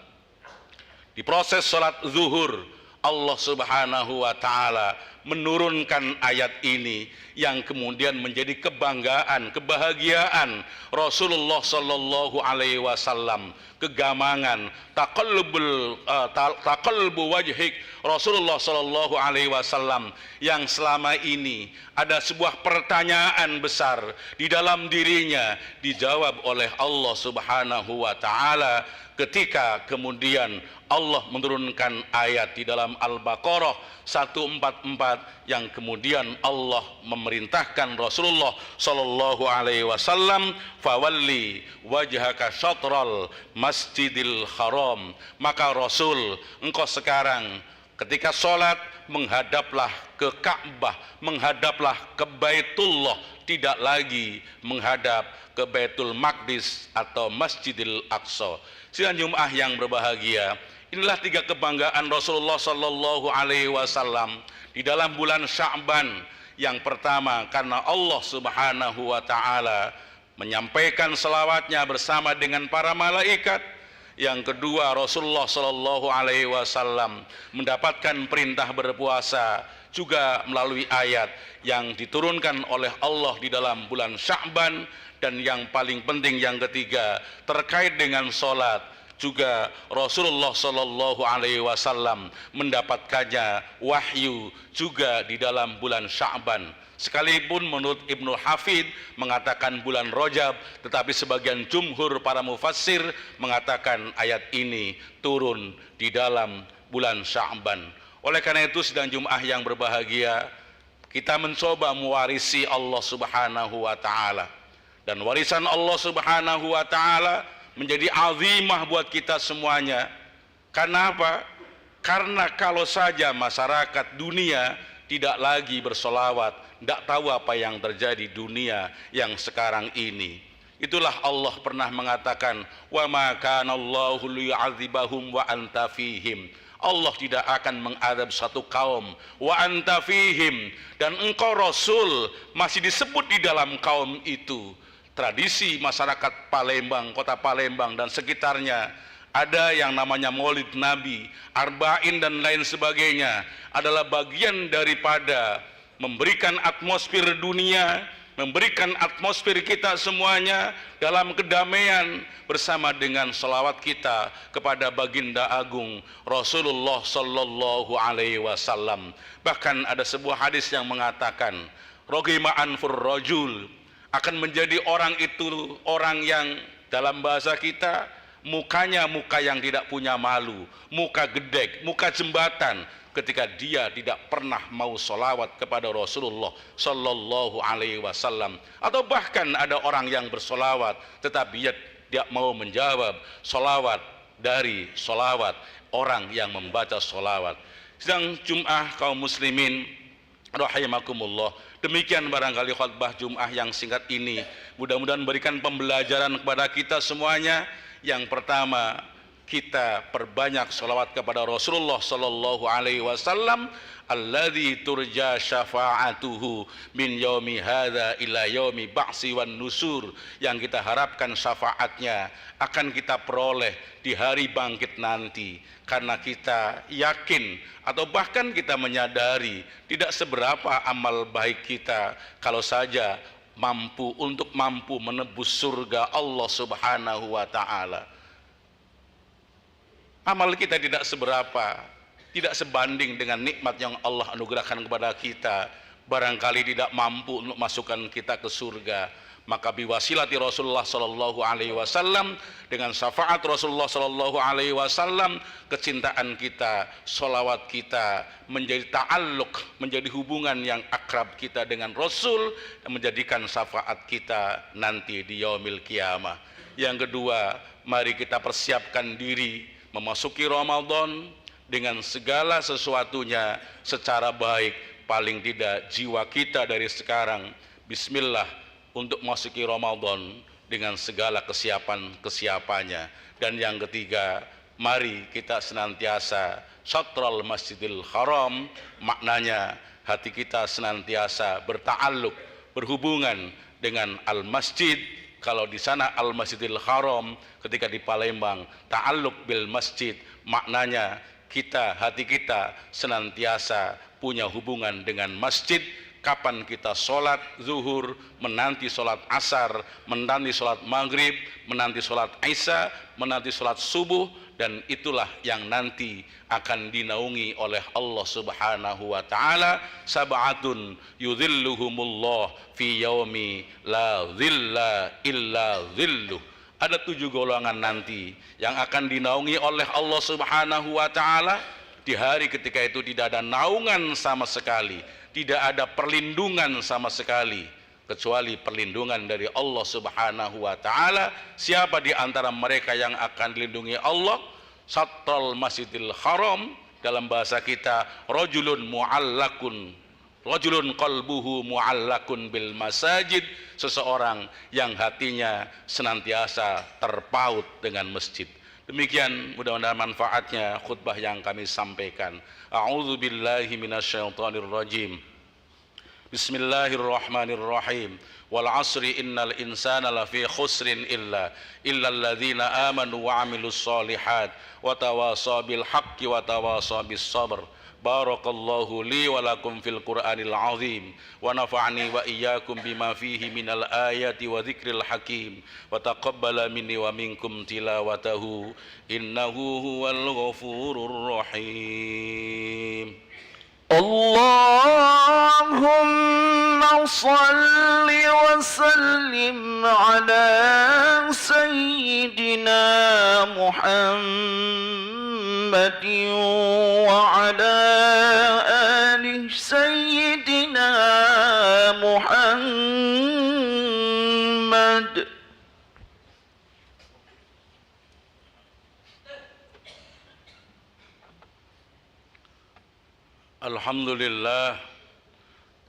di proses sholat zuhur, Allah Subhanahu wa taala menurunkan ayat ini yang kemudian menjadi kebanggaan, kebahagiaan Rasulullah Shallallahu Alaihi Wasallam, kegamangan, taqallubu wajhik Rasulullah Shallallahu Alaihi Wasallam yang selama ini ada sebuah pertanyaan besar di dalam dirinya dijawab oleh Allah Subhanahu wa taala ketika kemudian Allah menurunkan ayat di dalam Al-Baqarah 144 yang kemudian Allah memerintahkan Rasulullah Shallallahu Alaihi Wasallam, fawalli wajhaka syatral masjidil haram. Maka Rasul, engkau sekarang ketika sholat menghadaplah ke Ka'bah, menghadaplah ke Baitullah, tidak lagi menghadap ke Baitul Maqdis atau Masjidil Aqsa. Sidang Jumat yang berbahagia, inilah tiga kebanggaan Rasulullah Shallallahu Alaihi Wasallam di dalam bulan Sya'ban. Yang pertama, karena Allah Subhanahu wa taala menyampaikan selawatnya bersama dengan para malaikat. Yang kedua, Rasulullah Shallallahu Alaihi Wasallam mendapatkan perintah berpuasa juga melalui ayat yang diturunkan oleh Allah di dalam bulan Sya'ban. Dan yang paling penting yang ketiga, terkait dengan sholat, juga Rasulullah Shallallahu Alaihi Wasallam mendapatkannya wahyu juga di dalam bulan Sya'ban. Sekalipun menurut Ibnu Hafid mengatakan bulan Rajab, tetapi sebagian jumhur para mufassir mengatakan ayat ini turun di dalam bulan Sya'ban. Oleh karena itu, sedang Jumat yang berbahagia, kita mencoba mewarisi Allah Subhanahu wa taala. Dan warisan Allah Subhanahu wa taala menjadi azimah buat kita semuanya. Karena apa? Karena kalau saja masyarakat dunia tidak lagi bersolawat, tidak tahu apa yang terjadi dunia yang sekarang ini. Itulah Allah pernah mengatakan, wa ma kana Allahu liyu'adzibahum wa anta fihim. Allah tidak akan mengadab satu kaum wa anta fihim, dan engkau Rasul masih disebut di dalam kaum itu. Tradisi masyarakat Palembang, kota Palembang dan sekitarnya, ada yang namanya Maulid Nabi, Arba'in dan lain sebagainya, adalah bagian daripada memberikan atmosfer dunia, memberikan atmosfer kita semuanya dalam kedamaian bersama dengan selawat kita kepada baginda agung Rasulullah Sallallahu Alaihi Wasallam. Bahkan ada sebuah hadis yang mengatakan, rogima anfur rajul, akan menjadi orang itu orang yang dalam bahasa kita mukanya muka yang tidak punya malu, muka gedek, muka jembatan, ketika dia tidak pernah mau solawat kepada Rasulullah Sallallahu Alaihi Wasallam. Atau bahkan ada orang yang bersolawat tetapi dia tidak mau menjawab solawat dari solawat orang yang membaca solawat. Sedang Jum'ah kaum muslimin rahimakumullah, demikian barangkali khutbah Jum'ah yang singkat ini mudah-mudahan memberikan pembelajaran kepada kita semuanya. Yang pertama, kita perbanyak salawat kepada Rasulullah sallallahu alaihi wasallam alladzi turja syafa'atuhu min yaumi hadza ila yaumi ba'si wan nusur, yang kita harapkan syafaatnya akan kita peroleh di hari bangkit nanti, karena kita yakin atau bahkan kita menyadari tidak seberapa amal baik kita kalau saja mampu menebus surga Allah Subhanahu wa taala. Amal kita tidak seberapa, tidak sebanding dengan nikmat yang Allah anugerahkan kepada kita. Barangkali tidak mampu untuk masukkan kita ke surga, maka biwasilati Rasulullah sallallahu alaihi wasallam, dengan syafaat Rasulullah sallallahu alaihi wasallam, kecintaan kita, sholawat kita menjadi ta'alluq, menjadi hubungan yang akrab kita dengan Rasul, dan menjadikan syafaat kita nanti di yaumil qiyamah. Yang kedua, mari kita persiapkan diri memasuki Ramadan dengan segala sesuatunya secara baik. Paling tidak jiwa kita dari sekarang bismillah untuk memasuki Ramadan dengan segala kesiapannya. Dan yang ketiga, mari kita senantiasa syatral Masjidil Haram, maknanya hati kita senantiasa berta'alluq, berhubungan dengan Al-Masjid. Kalau di sana Al-Masjidil Haram, ketika di Palembang ta'alluq bil masjid, maknanya hati kita senantiasa punya hubungan dengan masjid. Kapan kita sholat zuhur, menanti sholat asar, menanti sholat maghrib, menanti sholat isya, menanti sholat subuh, dan itulah yang nanti akan dinaungi oleh Allah Subhanahu wa taala. Sab'atun yudhilluhumullah fi yaumi la dhilla illa dhilluh. Ada 7 golongan nanti yang akan dinaungi oleh Allah Subhanahu wa taala. Di hari ketika itu tidak ada naungan sama sekali, tidak ada perlindungan sama sekali kecuali perlindungan dari Allah Subhanahu wa taala. Siapa di antara mereka yang akan dilindungi Allah? Satral Masjidil Haram, dalam bahasa kita rajulun qalbuhu mu'allakun bil masajid, seseorang yang hatinya senantiasa terpaut dengan masjid. Demikian mudah-mudahan manfaatnya khutbah yang kami sampaikan. A'udzu billahi minasyaitonir rajim. Bismillahirrahmanirrahim. Wal 'asri innal insana lafi khusrin illa alladzina amanu wa 'amilus shalihat wa tawasaw bil haqqi wa tawasaw bis sabr. Barakallahu li wa lakum fil Qur'anil azim wa nafa'ani wa iyyakum bima fihi minal ayati wa dzikril hakim wa taqabbala minni wa minkum tilawatahu innahu huwal ghafurur rahim. Allahumma salli wa sallim ala sayyidina Muhammadin wa ala ali sayyidina Muhammad.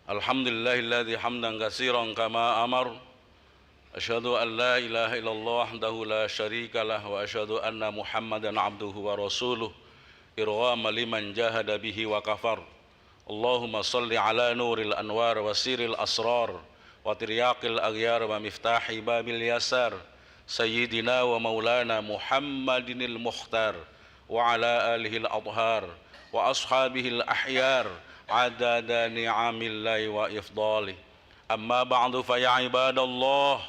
Alhamdulillahilladzi hamdan katsiran kama amar. Asyhadu an la ilaha illallah wahdahu la syarikalah wa asyhadu anna Muhammadan abduhu wa rasuluh irghama liman jahada bihi wa kafar. Allahumma salli ala nuril anwar wa siril asrar wa tiryaqil aghyar wa miftahi babil yasar sayyidina wa maulana Muhammadinil mukhtar wa ala alihil adhar wa ashabihil ahyar adada ni'amillahi wa ifdalih. Amma ba'du fa ya ibadallah,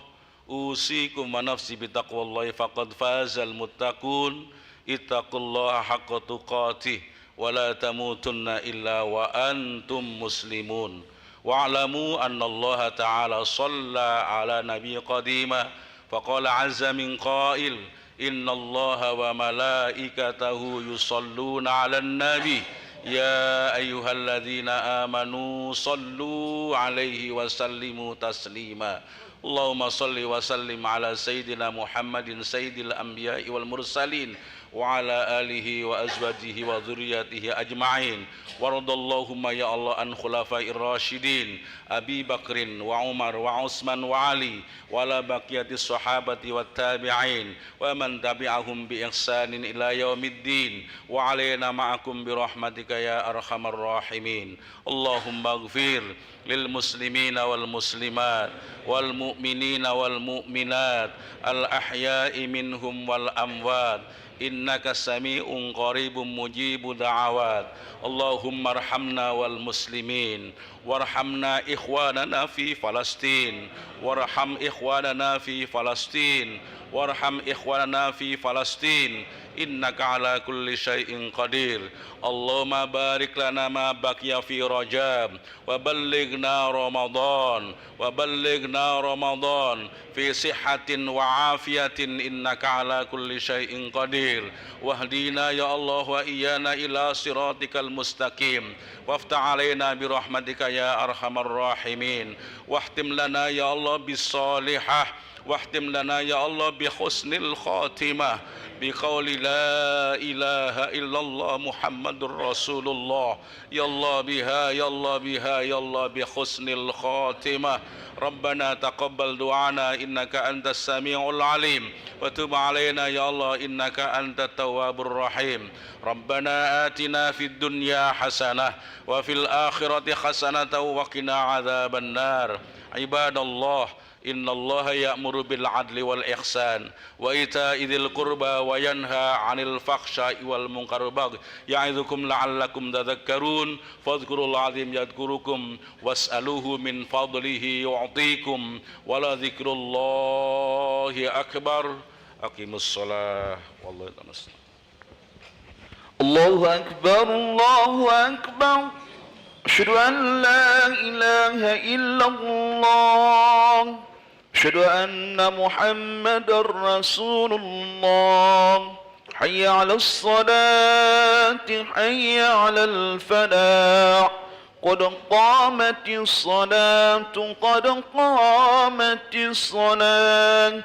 usikum wa nafsi bitaqwallahi faqad fazal muttaqun. Ittaqullaha haqqa tuqatih wa la tamutunna illa wa antum muslimun. Wa'lamu anna Allah ta'ala shalla ala nabi qadima faqala azza min qail inna allaha wa malaikatahu yusalluna ala nabi ya ayyuhalladzina amanu sallu alaihi wa sallimu taslima. Allahumma salli wa sallim ala sayyidina Muhammadin sayyidil anbiya'i wal mursalin وعلى آله وأزواجه وذريته أجمعين وارض اللهم يا الله عن خلفاء الراشدين أبي بكر وعمر وعثمان وعلي وعلى بقية الصحابة والتابعين ومن تبعهم بإحسان إلى يوم الدين وعلينا معكم برحمتك يا أرحم الراحمين اللهم اغفر للمسلمين والمسلمات والمؤمنين والمؤمنات الأحياء منهم والأموات إنك سميع قريب مجيب دعوات اللهم ارحمنا والمسلمين وارحمنا إخواننا في فلسطين وارحم إخواننا في فلسطين وارحم إخواننا في فلسطين إنك على كل شيء قدير اللهم بارك لنا ما بقي في رجب وبلغنا رمضان في صحة وعافية إنك على كل شيء قدير واهدينا يا الله وإيانا إلى صراطك المستقيم وافتح علينا برحمتك يا أرحم الراحمين واختم لنا يا الله بالصالحة واختم لنا يا الله بحسن الخاتمة بقول لا إله إلا الله محمد رسول الله يا الله بها يا الله بها يا الله بحسن الخاتمة ربنا تقبل دعانا إنك أنت السميع العليم وتب علينا يا الله إنك أنت التواب الرحيم ربنا آتنا في الدنيا حسنة وفي الآخرة حسنة وقنا عذاب النار عباد الله إن الله يأمر بالعدل والإحسان وإيتاء ذي القربى وينهى عن الفحشاء والمنكر والبغي يعظكم لعلكم تذكرون فاذكروا الله العظيم يذكركم واسألوه من فضله يعطيكم ولذكر الله أكبر أقيموا الصلاة والله المستعان الله أكبر الله أكبر أشهد أن لا إله إلا الله أشهد أن محمد رسول الله حي على الصلاة حي على الفلاح قد قامت الصلاة قد قامت الصلاة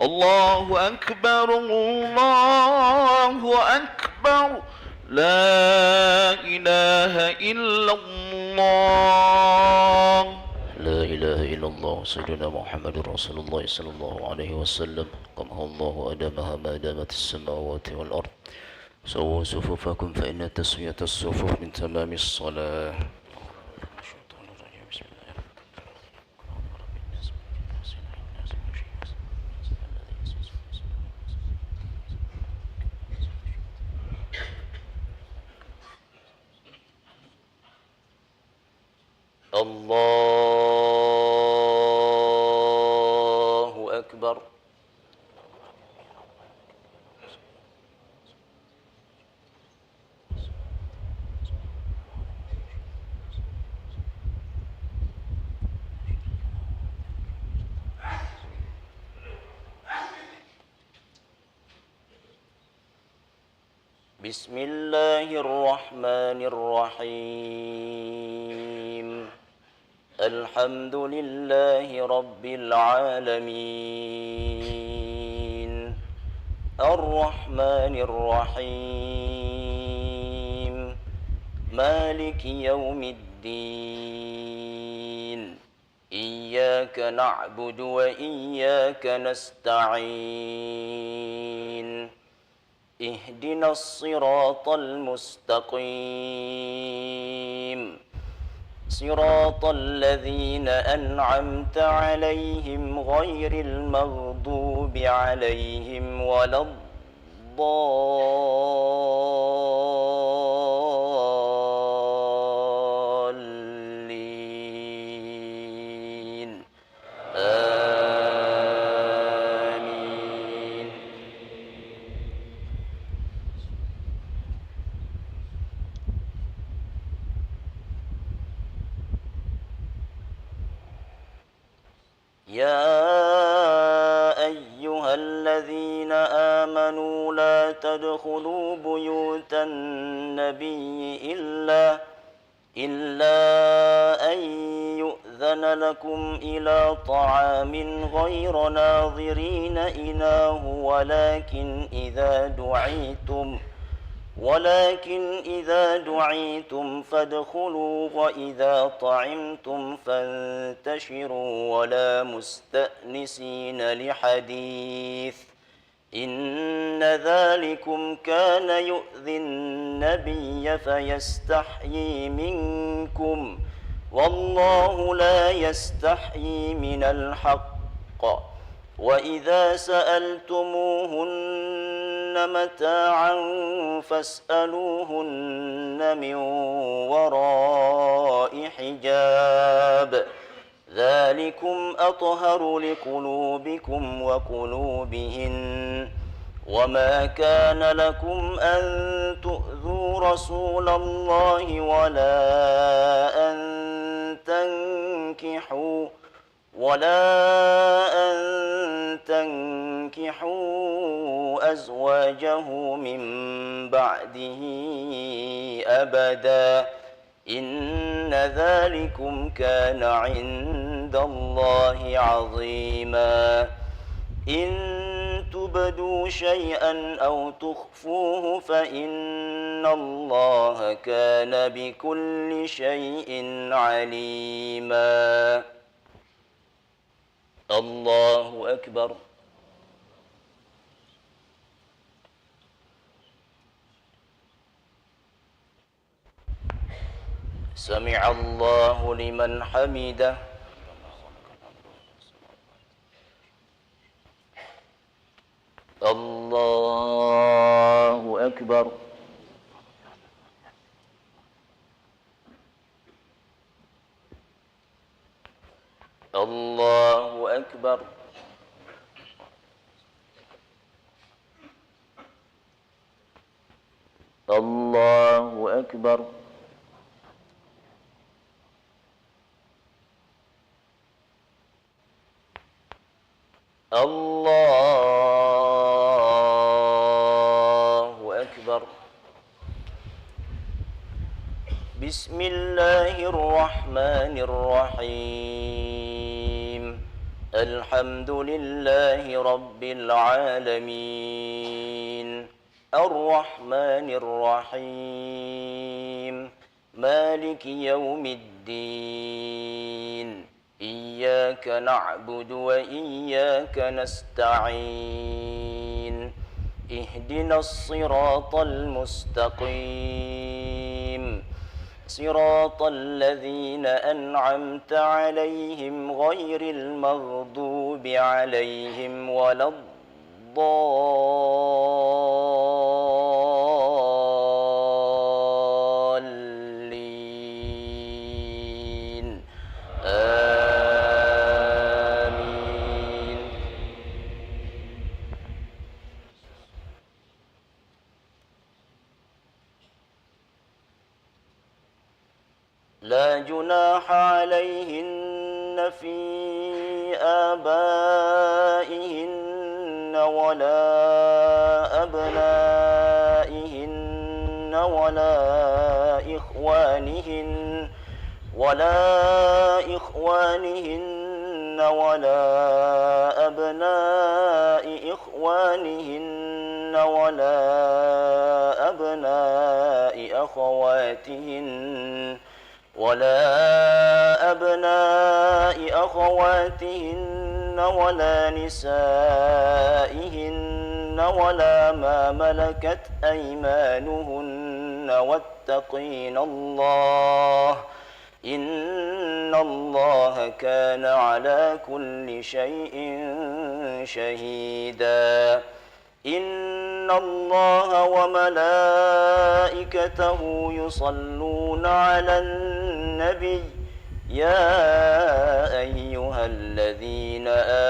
الله أكبر الله أكبر لا إله إلا الله لا إله إلا الله سيدنا محمد رسول الله صلى الله عليه وسلم قمه الله أدامها ما دامت السماوات والأرض سووا صفوفكم فإن تسوية الصفوف من تمام الصلاة الله أكبر بسم الله الرحمن الرحيم الحمد لله رب العالمين الرحمن الرحيم مالك يوم الدين إياك نعبد وإياك نستعين اهدنا الصراط المستقيم صراط الذين أنعمت عليهم غير المغضوب عليهم ولا الضالين آمين يا أيها الذين آمنوا لا تدخلوا بيوت النبي إلا أن يؤذن يأذن لكم إلى طعام غير ناظرين إناه ولكن إذا دعيتم فادخلوا وإذا طعمتم فانتشروا ولا مستأنسين لحديث إن ذلكم كان يؤذي النبي فيستحيي منكم والله لا يستحيي من الحق وإذا سألتموهن متاعا فاسألوهن من وراء حجاب ذلكم أطهر لقلوبكم وقلوبهن وما كان لكم أن تؤذوا رسول الله ولا أن تنكحوا أزواجه من بعده أبدا إن ذلكم كان عند الله عظيما إن تبدوا شيئا أو تخفوه فإن الله كان بكل شيء عليما الله أكبر سمع الله لمن حمده الله أكبر الله أكبر الله أكبر الله أكبر بسم الله الرحمن الرحيم الحمد لله رب العالمين الرحمن الرحيم مالك يوم الدين إياك نعبد وإياك نستعين اهدنا الصراط المستقيم صراط الذين أنعمت عليهم غير المغضوب عليهم ولا الضالين آمين لا جناح عليهن في آبائهن ولا أبنائهن ولا إخوانهن ولا أبناء إخوانهن ولا أبناء أخواتهن ولا نسائهن ولا ما ملكت أيمانهن واتقين الله إن الله كان على كل شيء شهيدا إن الله وملائكته يصلون على النبي يا أيها الذين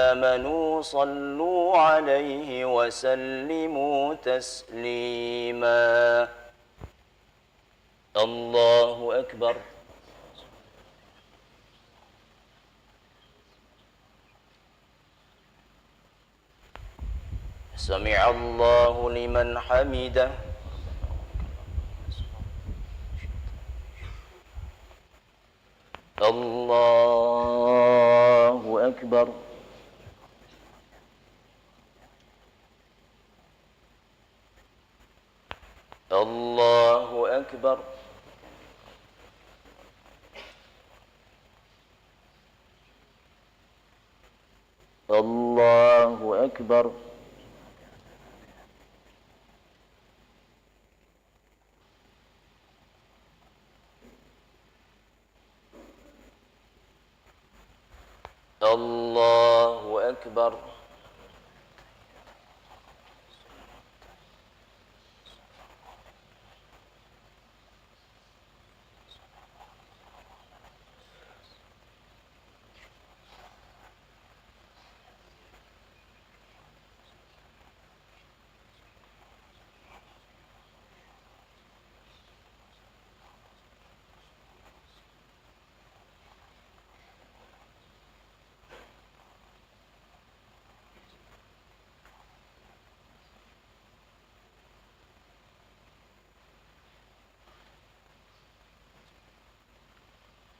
آمنوا صلوا عليه وسلموا تسليما الله أكبر سمع الله لمن حمده الله أكبر الله أكبر الله أكبر الله أكبر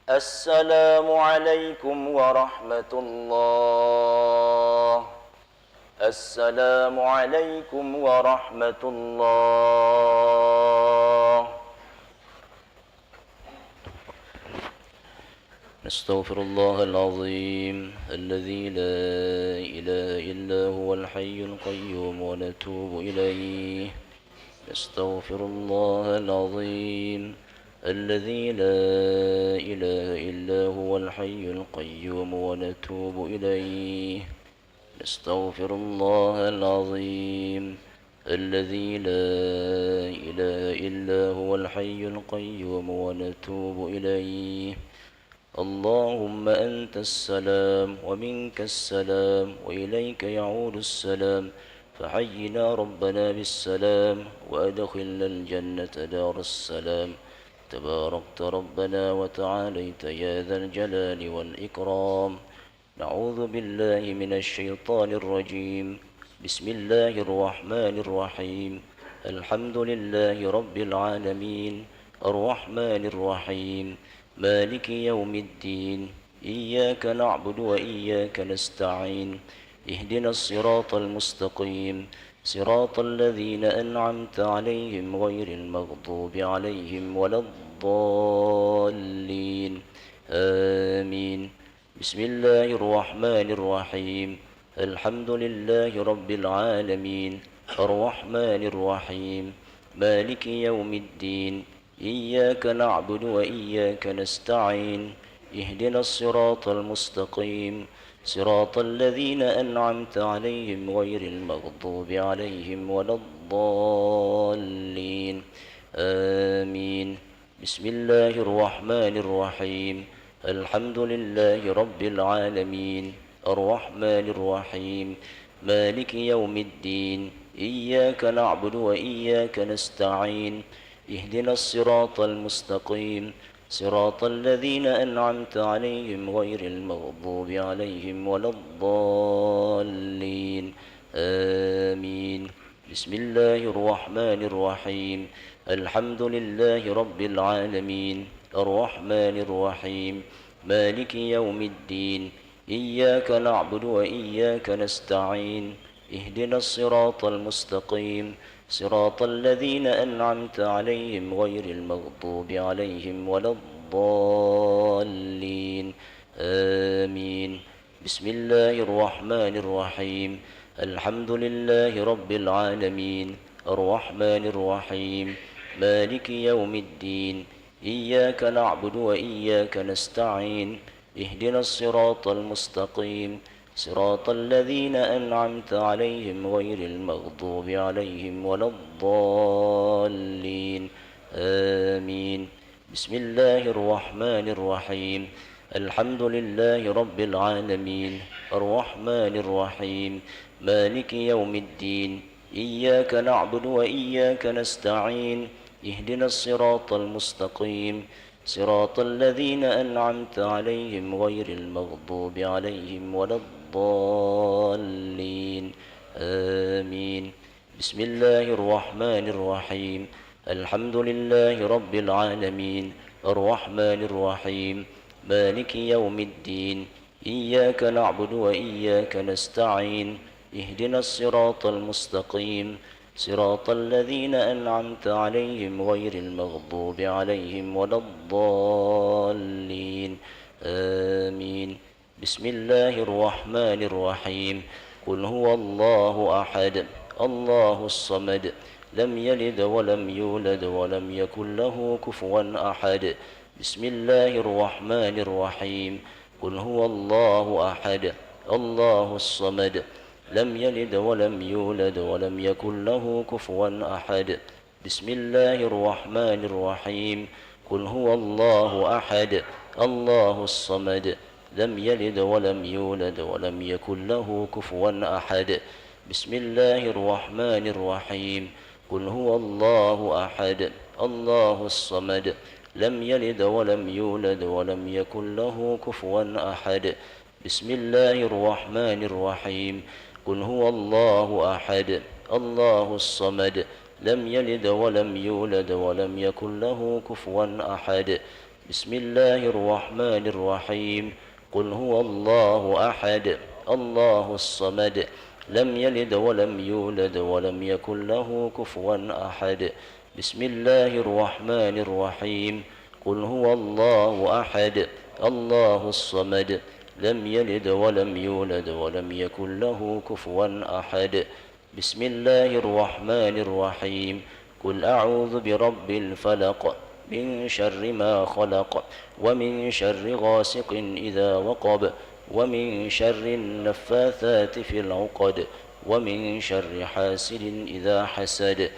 السلام عليكم ورحمة الله. السلام عليكم ورحمة الله. نستغفر الله العظيم الذي لا إله إلا هو الحي القيوم ونتوب إليه. نستغفر الله العظيم الذي لا إله إلا هو الحي القيوم ونتوب إليه. نستغفر الله العظيم الذي لا إله إلا هو الحي القيوم ونتوب إليه. اللهم أنت السلام ومنك السلام وإليك يعود السلام، فحينا ربنا بالسلام وأدخلنا الجنة دار السلام. تباركت ربنا وتعاليت يا ذا الجلال والإكرام. نعوذ بالله من الشيطان الرجيم. بسم الله الرحمن الرحيم. الحمد لله رب العالمين الرحمن الرحيم مالك يوم الدين. إياك نعبد وإياك نستعين. اهدنا الصراط المستقيم صراط الذين أنعمت عليهم غير المغضوب عليهم ولا الضالين. آمين. بسم الله الرحمن الرحيم. الحمد لله رب العالمين الرحمن الرحيم مالك يوم الدين. إياك نعبد وإياك نستعين. اهدنا الصراط المستقيم صراط الذين أنعمت عليهم غير المغضوب عليهم ولا الضالين. آمين. بسم الله الرحمن الرحيم. الحمد لله رب العالمين الرحمن الرحيم مالك يوم الدين. إياك نعبد وإياك نستعين. اهدنا الصراط المستقيم صراط الذين أنعمت عليهم غير المغضوب عليهم ولا الضالين. آمين. بسم الله الرحمن الرحيم. الحمد لله رب العالمين الرحمن الرحيم مالك يوم الدين. إياك نعبد وإياك نستعين. اهدنا الصراط المستقيم صراط الذين أنعمت عليهم غير المغضوب عليهم ولا الضالين. آمين. بسم الله الرحمن الرحيم. الحمد لله رب العالمين الرحمن الرحيم مالك يوم الدين. إياك نعبد وإياك نستعين. اهدنا الصراط المستقيم صراط الذين أنعمت عليهم غير المغضوب عليهم ولا الضالين. آمين. بسم الله الرحمن الرحيم. الحمد لله رب العالمين الرحمن الرحيم مالك يوم الدين. إياك نعبد وإياك نستعين. اهدنا الصراط المستقيم صراط الذين أنعمت عليهم غير المغضوب عليهم ولا الضالين. آمين. بسم الله الرحمن الرحيم. الحمد لله رب العالمين الرحمن الرحيم مالك يوم الدين. إياك نعبد وإياك نستعين اهدنا الصراط المستقيم صراط الذين أنعمت عليهم غير المغضوب عليهم ولا الضالين آمين. بسم الله الرحمن الرحيم. قل هو الله أحد الله الصمد لم يلد ولم يولد ولم يكن له كفوا أحد. بسم الله الرحمن الرحيم. قل هو الله أحد الله الصمد لم يلد ولم يولد ولم يكن له كفوا أحد. بسم الله الرحمن الرحيم. قل هو الله أحد الله الصمد لم يلد ولم يولد ولم يكن له كفوا أحد. بسم الله الرحمن الرحيم. قل هو الله أحد الله الصمد لم يلد ولم يولد ولم يكن له كفوا أحد. بسم الله الرحمن الرحيم. قل هو الله أحد الله الصمد لم يلد ولم يولد ولم يكن له كفوا أحد. بسم الله الرحمن الرحيم. قل هو الله أحد الله الصمد لم يلد ولم يولد ولم يكن له كفوا أحد. بسم الله الرحمن الرحيم. قل هو الله أحد الله الصمد لم يلد ولم يولد ولم يكن له كفوا أحد. بسم الله الرحمن الرحيم. قل أعوذ برب الفلق من شر ما خلق ومن شر غاسق إذا وقب ومن شر النفاثات في العقد ومن شر حاسد إذا حسد.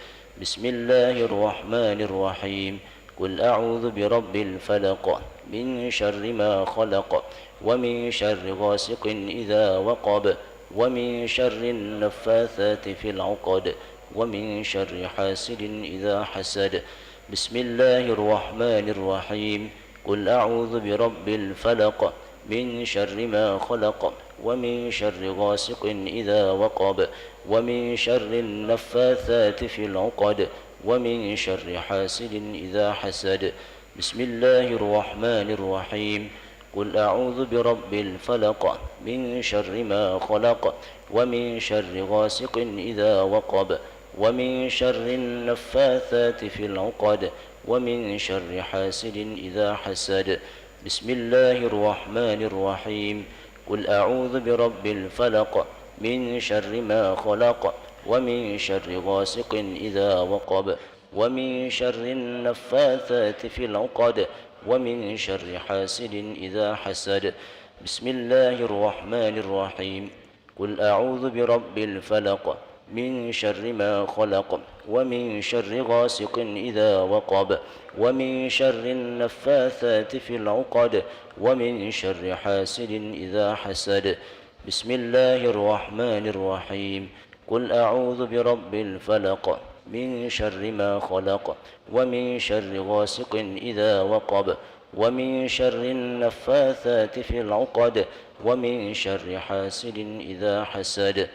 بسم الله الرحمن الرحيم. قل أعوذ برب الفلق من شر ما خلق ومن شر غاسق إذا وقب ومن شر النفاثات في العقد ومن شر حاسد إذا حسد. بسم الله الرحمن الرحيم. قل أعوذ برب الفلق من شر ما خلق ومن شر غاسق إذا وقب ومن شر النفاثات في العقد ومن شر حاسد إذا حسد. بسم الله الرحمن الرحيم. قل أعوذ برب الفلق من شر ما خلق ومن شر غاسق إذا وقب ومن شر النفاثات في العقد ومن شر حاسد إذا حسد. بسم الله الرحمن الرحيم. قل أعوذ برب الفلق من شر ما خلق ومن شر غاسق إذا وقب ومن شر النفاثات في العقد ومن شر حاسد إذا حسد. بسم الله الرحمن الرحيم. قل أعوذ برب الفلق من شر ما خلق ومن شر غاسق إذا وقب ومن شر النفاثات في العقد ومن شر حاسد إذا حسد. بسم الله الرحمن الرحيم. قل أعوذ برب الفلق من شر ما خلق ومن شر غاسق إذا وقب ومن شر النفاثات في العقد ومن شر حاسد إذا حسد.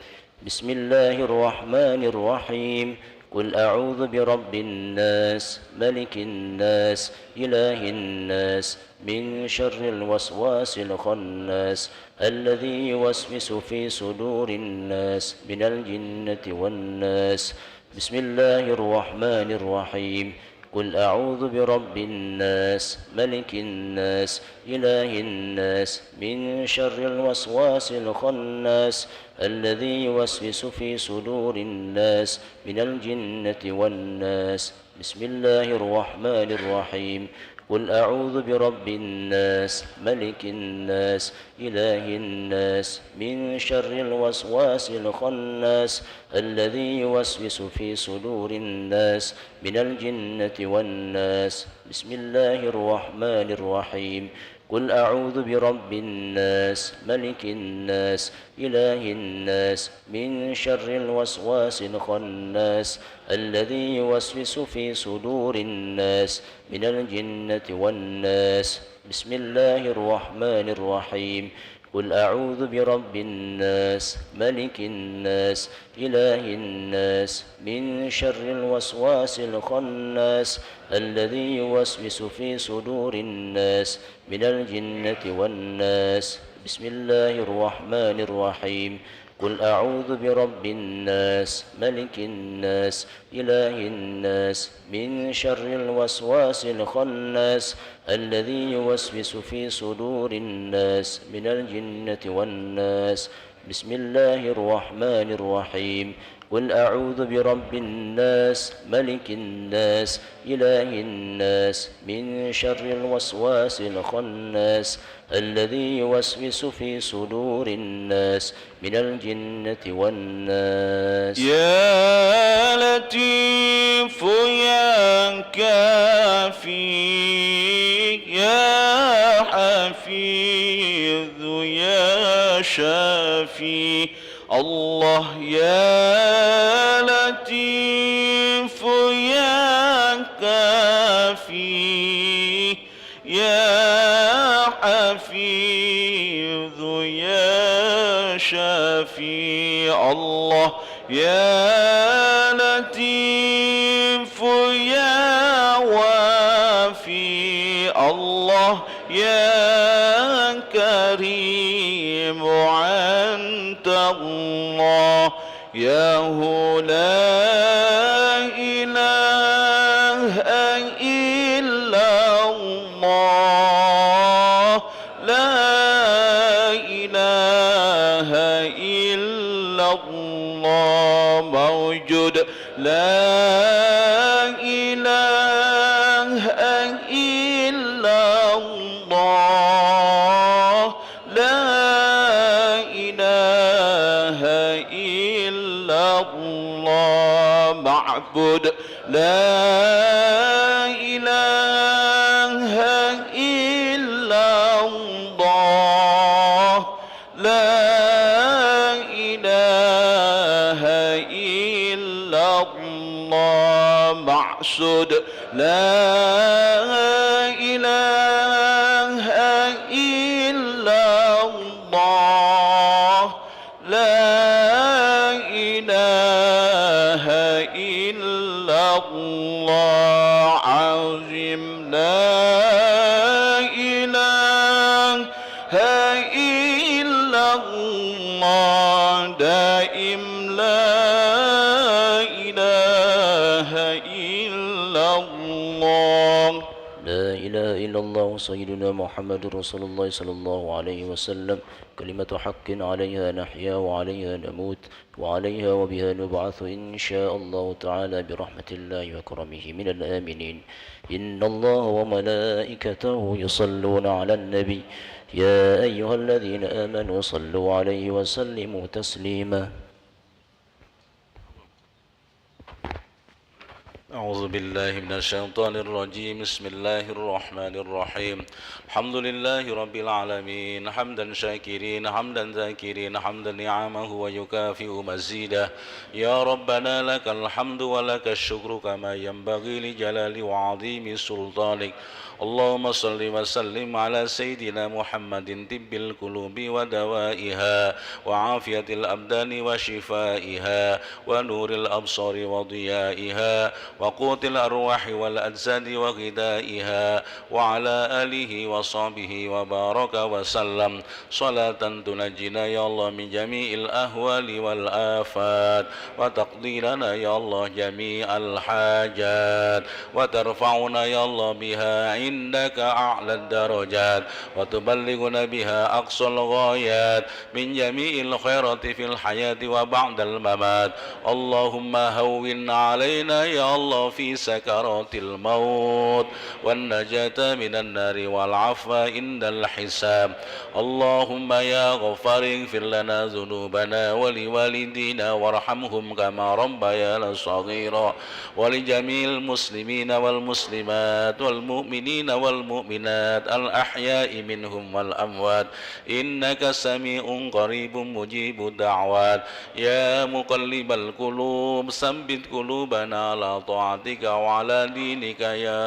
بسم الله الرحمن الرحيم. قل أعوذ برب الناس ملك الناس إله الناس من شر الوسواس الخناس الذي يوسوس في صدور الناس من الجنة والناس. بسم الله الرحمن الرحيم. قل أعوذ برب الناس ملك الناس إله الناس من شر الوسواس الخناس الذي يوسوس في صدور الناس من الجنة والناس. بسم الله الرحمن الرحيم. قل أعوذ برب الناس ملك الناس إله الناس من شر الوسواس الخناس الذي يوسوس في صدور الناس من الجنة والناس. بسم الله الرحمن الرحيم. قل أعوذ برب الناس ملك الناس إله الناس من شر الوسواس الخناس الذي يوسوس في صدور الناس من الجنة والناس. بسم الله الرحمن الرحيم. قل أعوذ برب الناس ملك الناس إله الناس من شر الوسواس الخناس الذي يوسوس في صدور الناس من الجنة والناس. بسم الله الرحمن الرحيم قل أعوذ برب الناس ملك الناس إله الناس من شر الوسواس الخناس الذي يوسوس في صدور الناس من الجنة والناس بسم الله الرحمن الرحيم قل أعوذ برب الناس ملك الناس إله الناس من شر الوسواس الخناس الذي يوسوس في صدور الناس من الجنة والناس يا لطيف يا كافي يا حفيظ يا شافي الله يا لطيف يا كافي يا حفيظ يا شافي الله يا لطيف يا وافي الله يا كريم أنت الله يا هو لا إله إلا الله لا إله إلا الله موجود لا إله إلا الله لا إله إلا الله معبود لا إله إلا الله لا إله إلا الله معصود لا إله إلا الله لا إله إلا الله عظيم لا إله إلا الله دائم لا إله إلا الله لا إله إلا الله سيدنا محمد رسول الله صلى الله عليه وسلم كلمة حق عليها نحيا وعليها نموت وعليها وبها نبعث إن شاء الله تعالى برحمة الله وكرمه من الآمنين إن الله وملائكته يصلون على النبي يا أيها الذين آمنوا صلوا عليه وسلموا تسليما أعوذ بالله من الشيطان الرجيم بسم الله الرحمن الرحيم الحمد لله رب العالمين حمدا شاكرين حمدا ذاكرين حمدا نعمه ويكافئ مزيده يا ربنا لك الحمد ولك الشكر كما ينبغي لجلال وعظيم سلطانك اللهم صل وسلم على سيدنا محمد طب القلوب ودوائها وعافية الأبدان وشفائها ونور الأبصار وضيائها وقوت الأرواح والأجساد وغذائها وعلى آله وصحبه وبارك وسلم صلاة تنجينا يا الله من جميع الأهوال والآفات وتقضي لنا يا الله جميع الحاجات وترفعنا يا الله بها عندك أعلى الدرجات وتبلغنا بها أقصى الغايات من جميع الخيرات في الحياة وبعد الممات اللهم هون علينا يا الله في سكرات الموت والنجاة من النار والعفو عند الحساب اللهم يا غفار اغفر لنا ذنوبنا ولوالدينا وارحمهم كما ربيانا صغيرا ولجميع المسلمين والمسلمات والمؤمنين والمؤمنات الأحياء منهم والأموات إنك سميع قريب مجيب الدعوات يا مقلب القلوب ثبت قلوبنا على طاعتك طاعتك وعلى دينك يا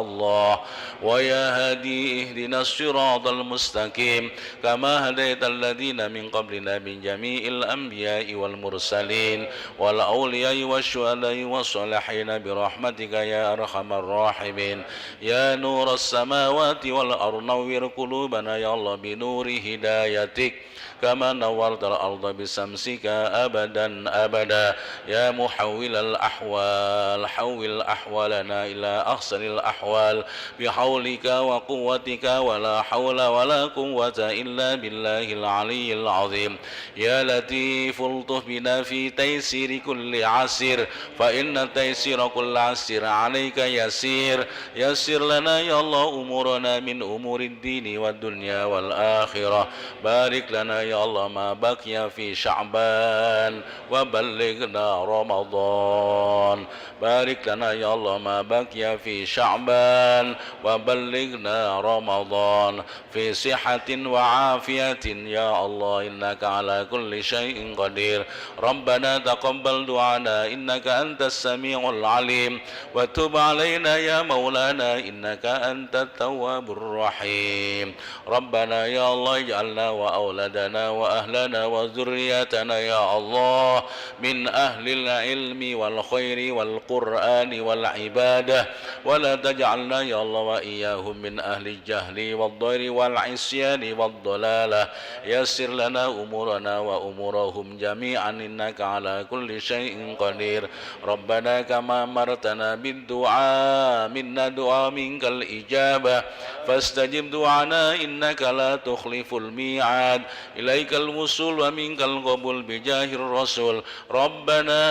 الله. ويا هادي اهدنا الصراط المستقيم كما هديت الذين من قبلنا من جميع الأنبياء والمرسلين والأولياء والشهداء والصالحين برحمتك يا أرحم الراحمين. يا نور السماوات والأرض نور قلوبنا يا الله بنور هدايتك كما نورت الأرض بشمسك أبدا أبدا. يا محول الأحوال حول أحوالنا إلى أحسن الأحوال بحولك وقوتك ولا حول ولا قوة إلا بالله العلي العظيم. يا لطيف الطف بنا في تيسير كل عسير فإن تيسير كل عسير عليك يسير. يسر لنا يا الله أمورنا من أمور الدين والدنيا والآخرة. بارك لنا يا الله ما بقي في شعبان وبلغنا رمضان. بارك لنا يا الله ما بقي في شعبان وبلغنا رمضان في صحة وعافية يا الله إنك على كل شيء قدير. ربنا تقبل دعانا إنك أنت السميع العليم وتب علينا يا مولانا إنك أنت التواب الرحيم. ربنا يا الله اجعلنا وأولادنا وأهلنا وذرياتنا يا الله من أهل العلم والخير والقرآن والعبادة ولا تجعلنا يا الله وإياهم من أهل الجهل والضير والعصيان والضلالة. يسر لنا أمورنا وأمورهم جميعا إنك على كل شيء قدير. ربنا كما أمرتنا بالدعاء منا دعاء منك الإجابة فاستجب دعانا إنك لا تخلف الميعاد. إليك الوصول ومنك القبول بجاه الرسول. ربنا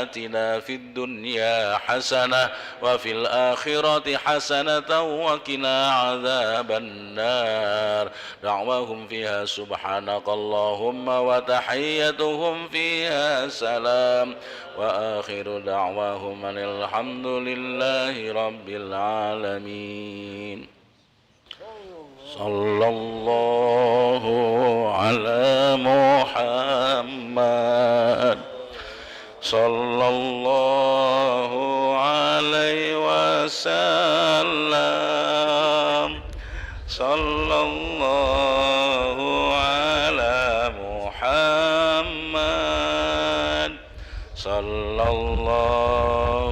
آتنا في الدنيا حسنة وفي الآخرة حسنة وقنا عذاب النار. دعواهم فيها سبحانك اللهم وتحيتهم فيها سلام وآخر دعواهم أن الحمد لله رب العالمين. صلى الله على محمد صلى الله عليه وسلم. صلى الله على محمد صلى الله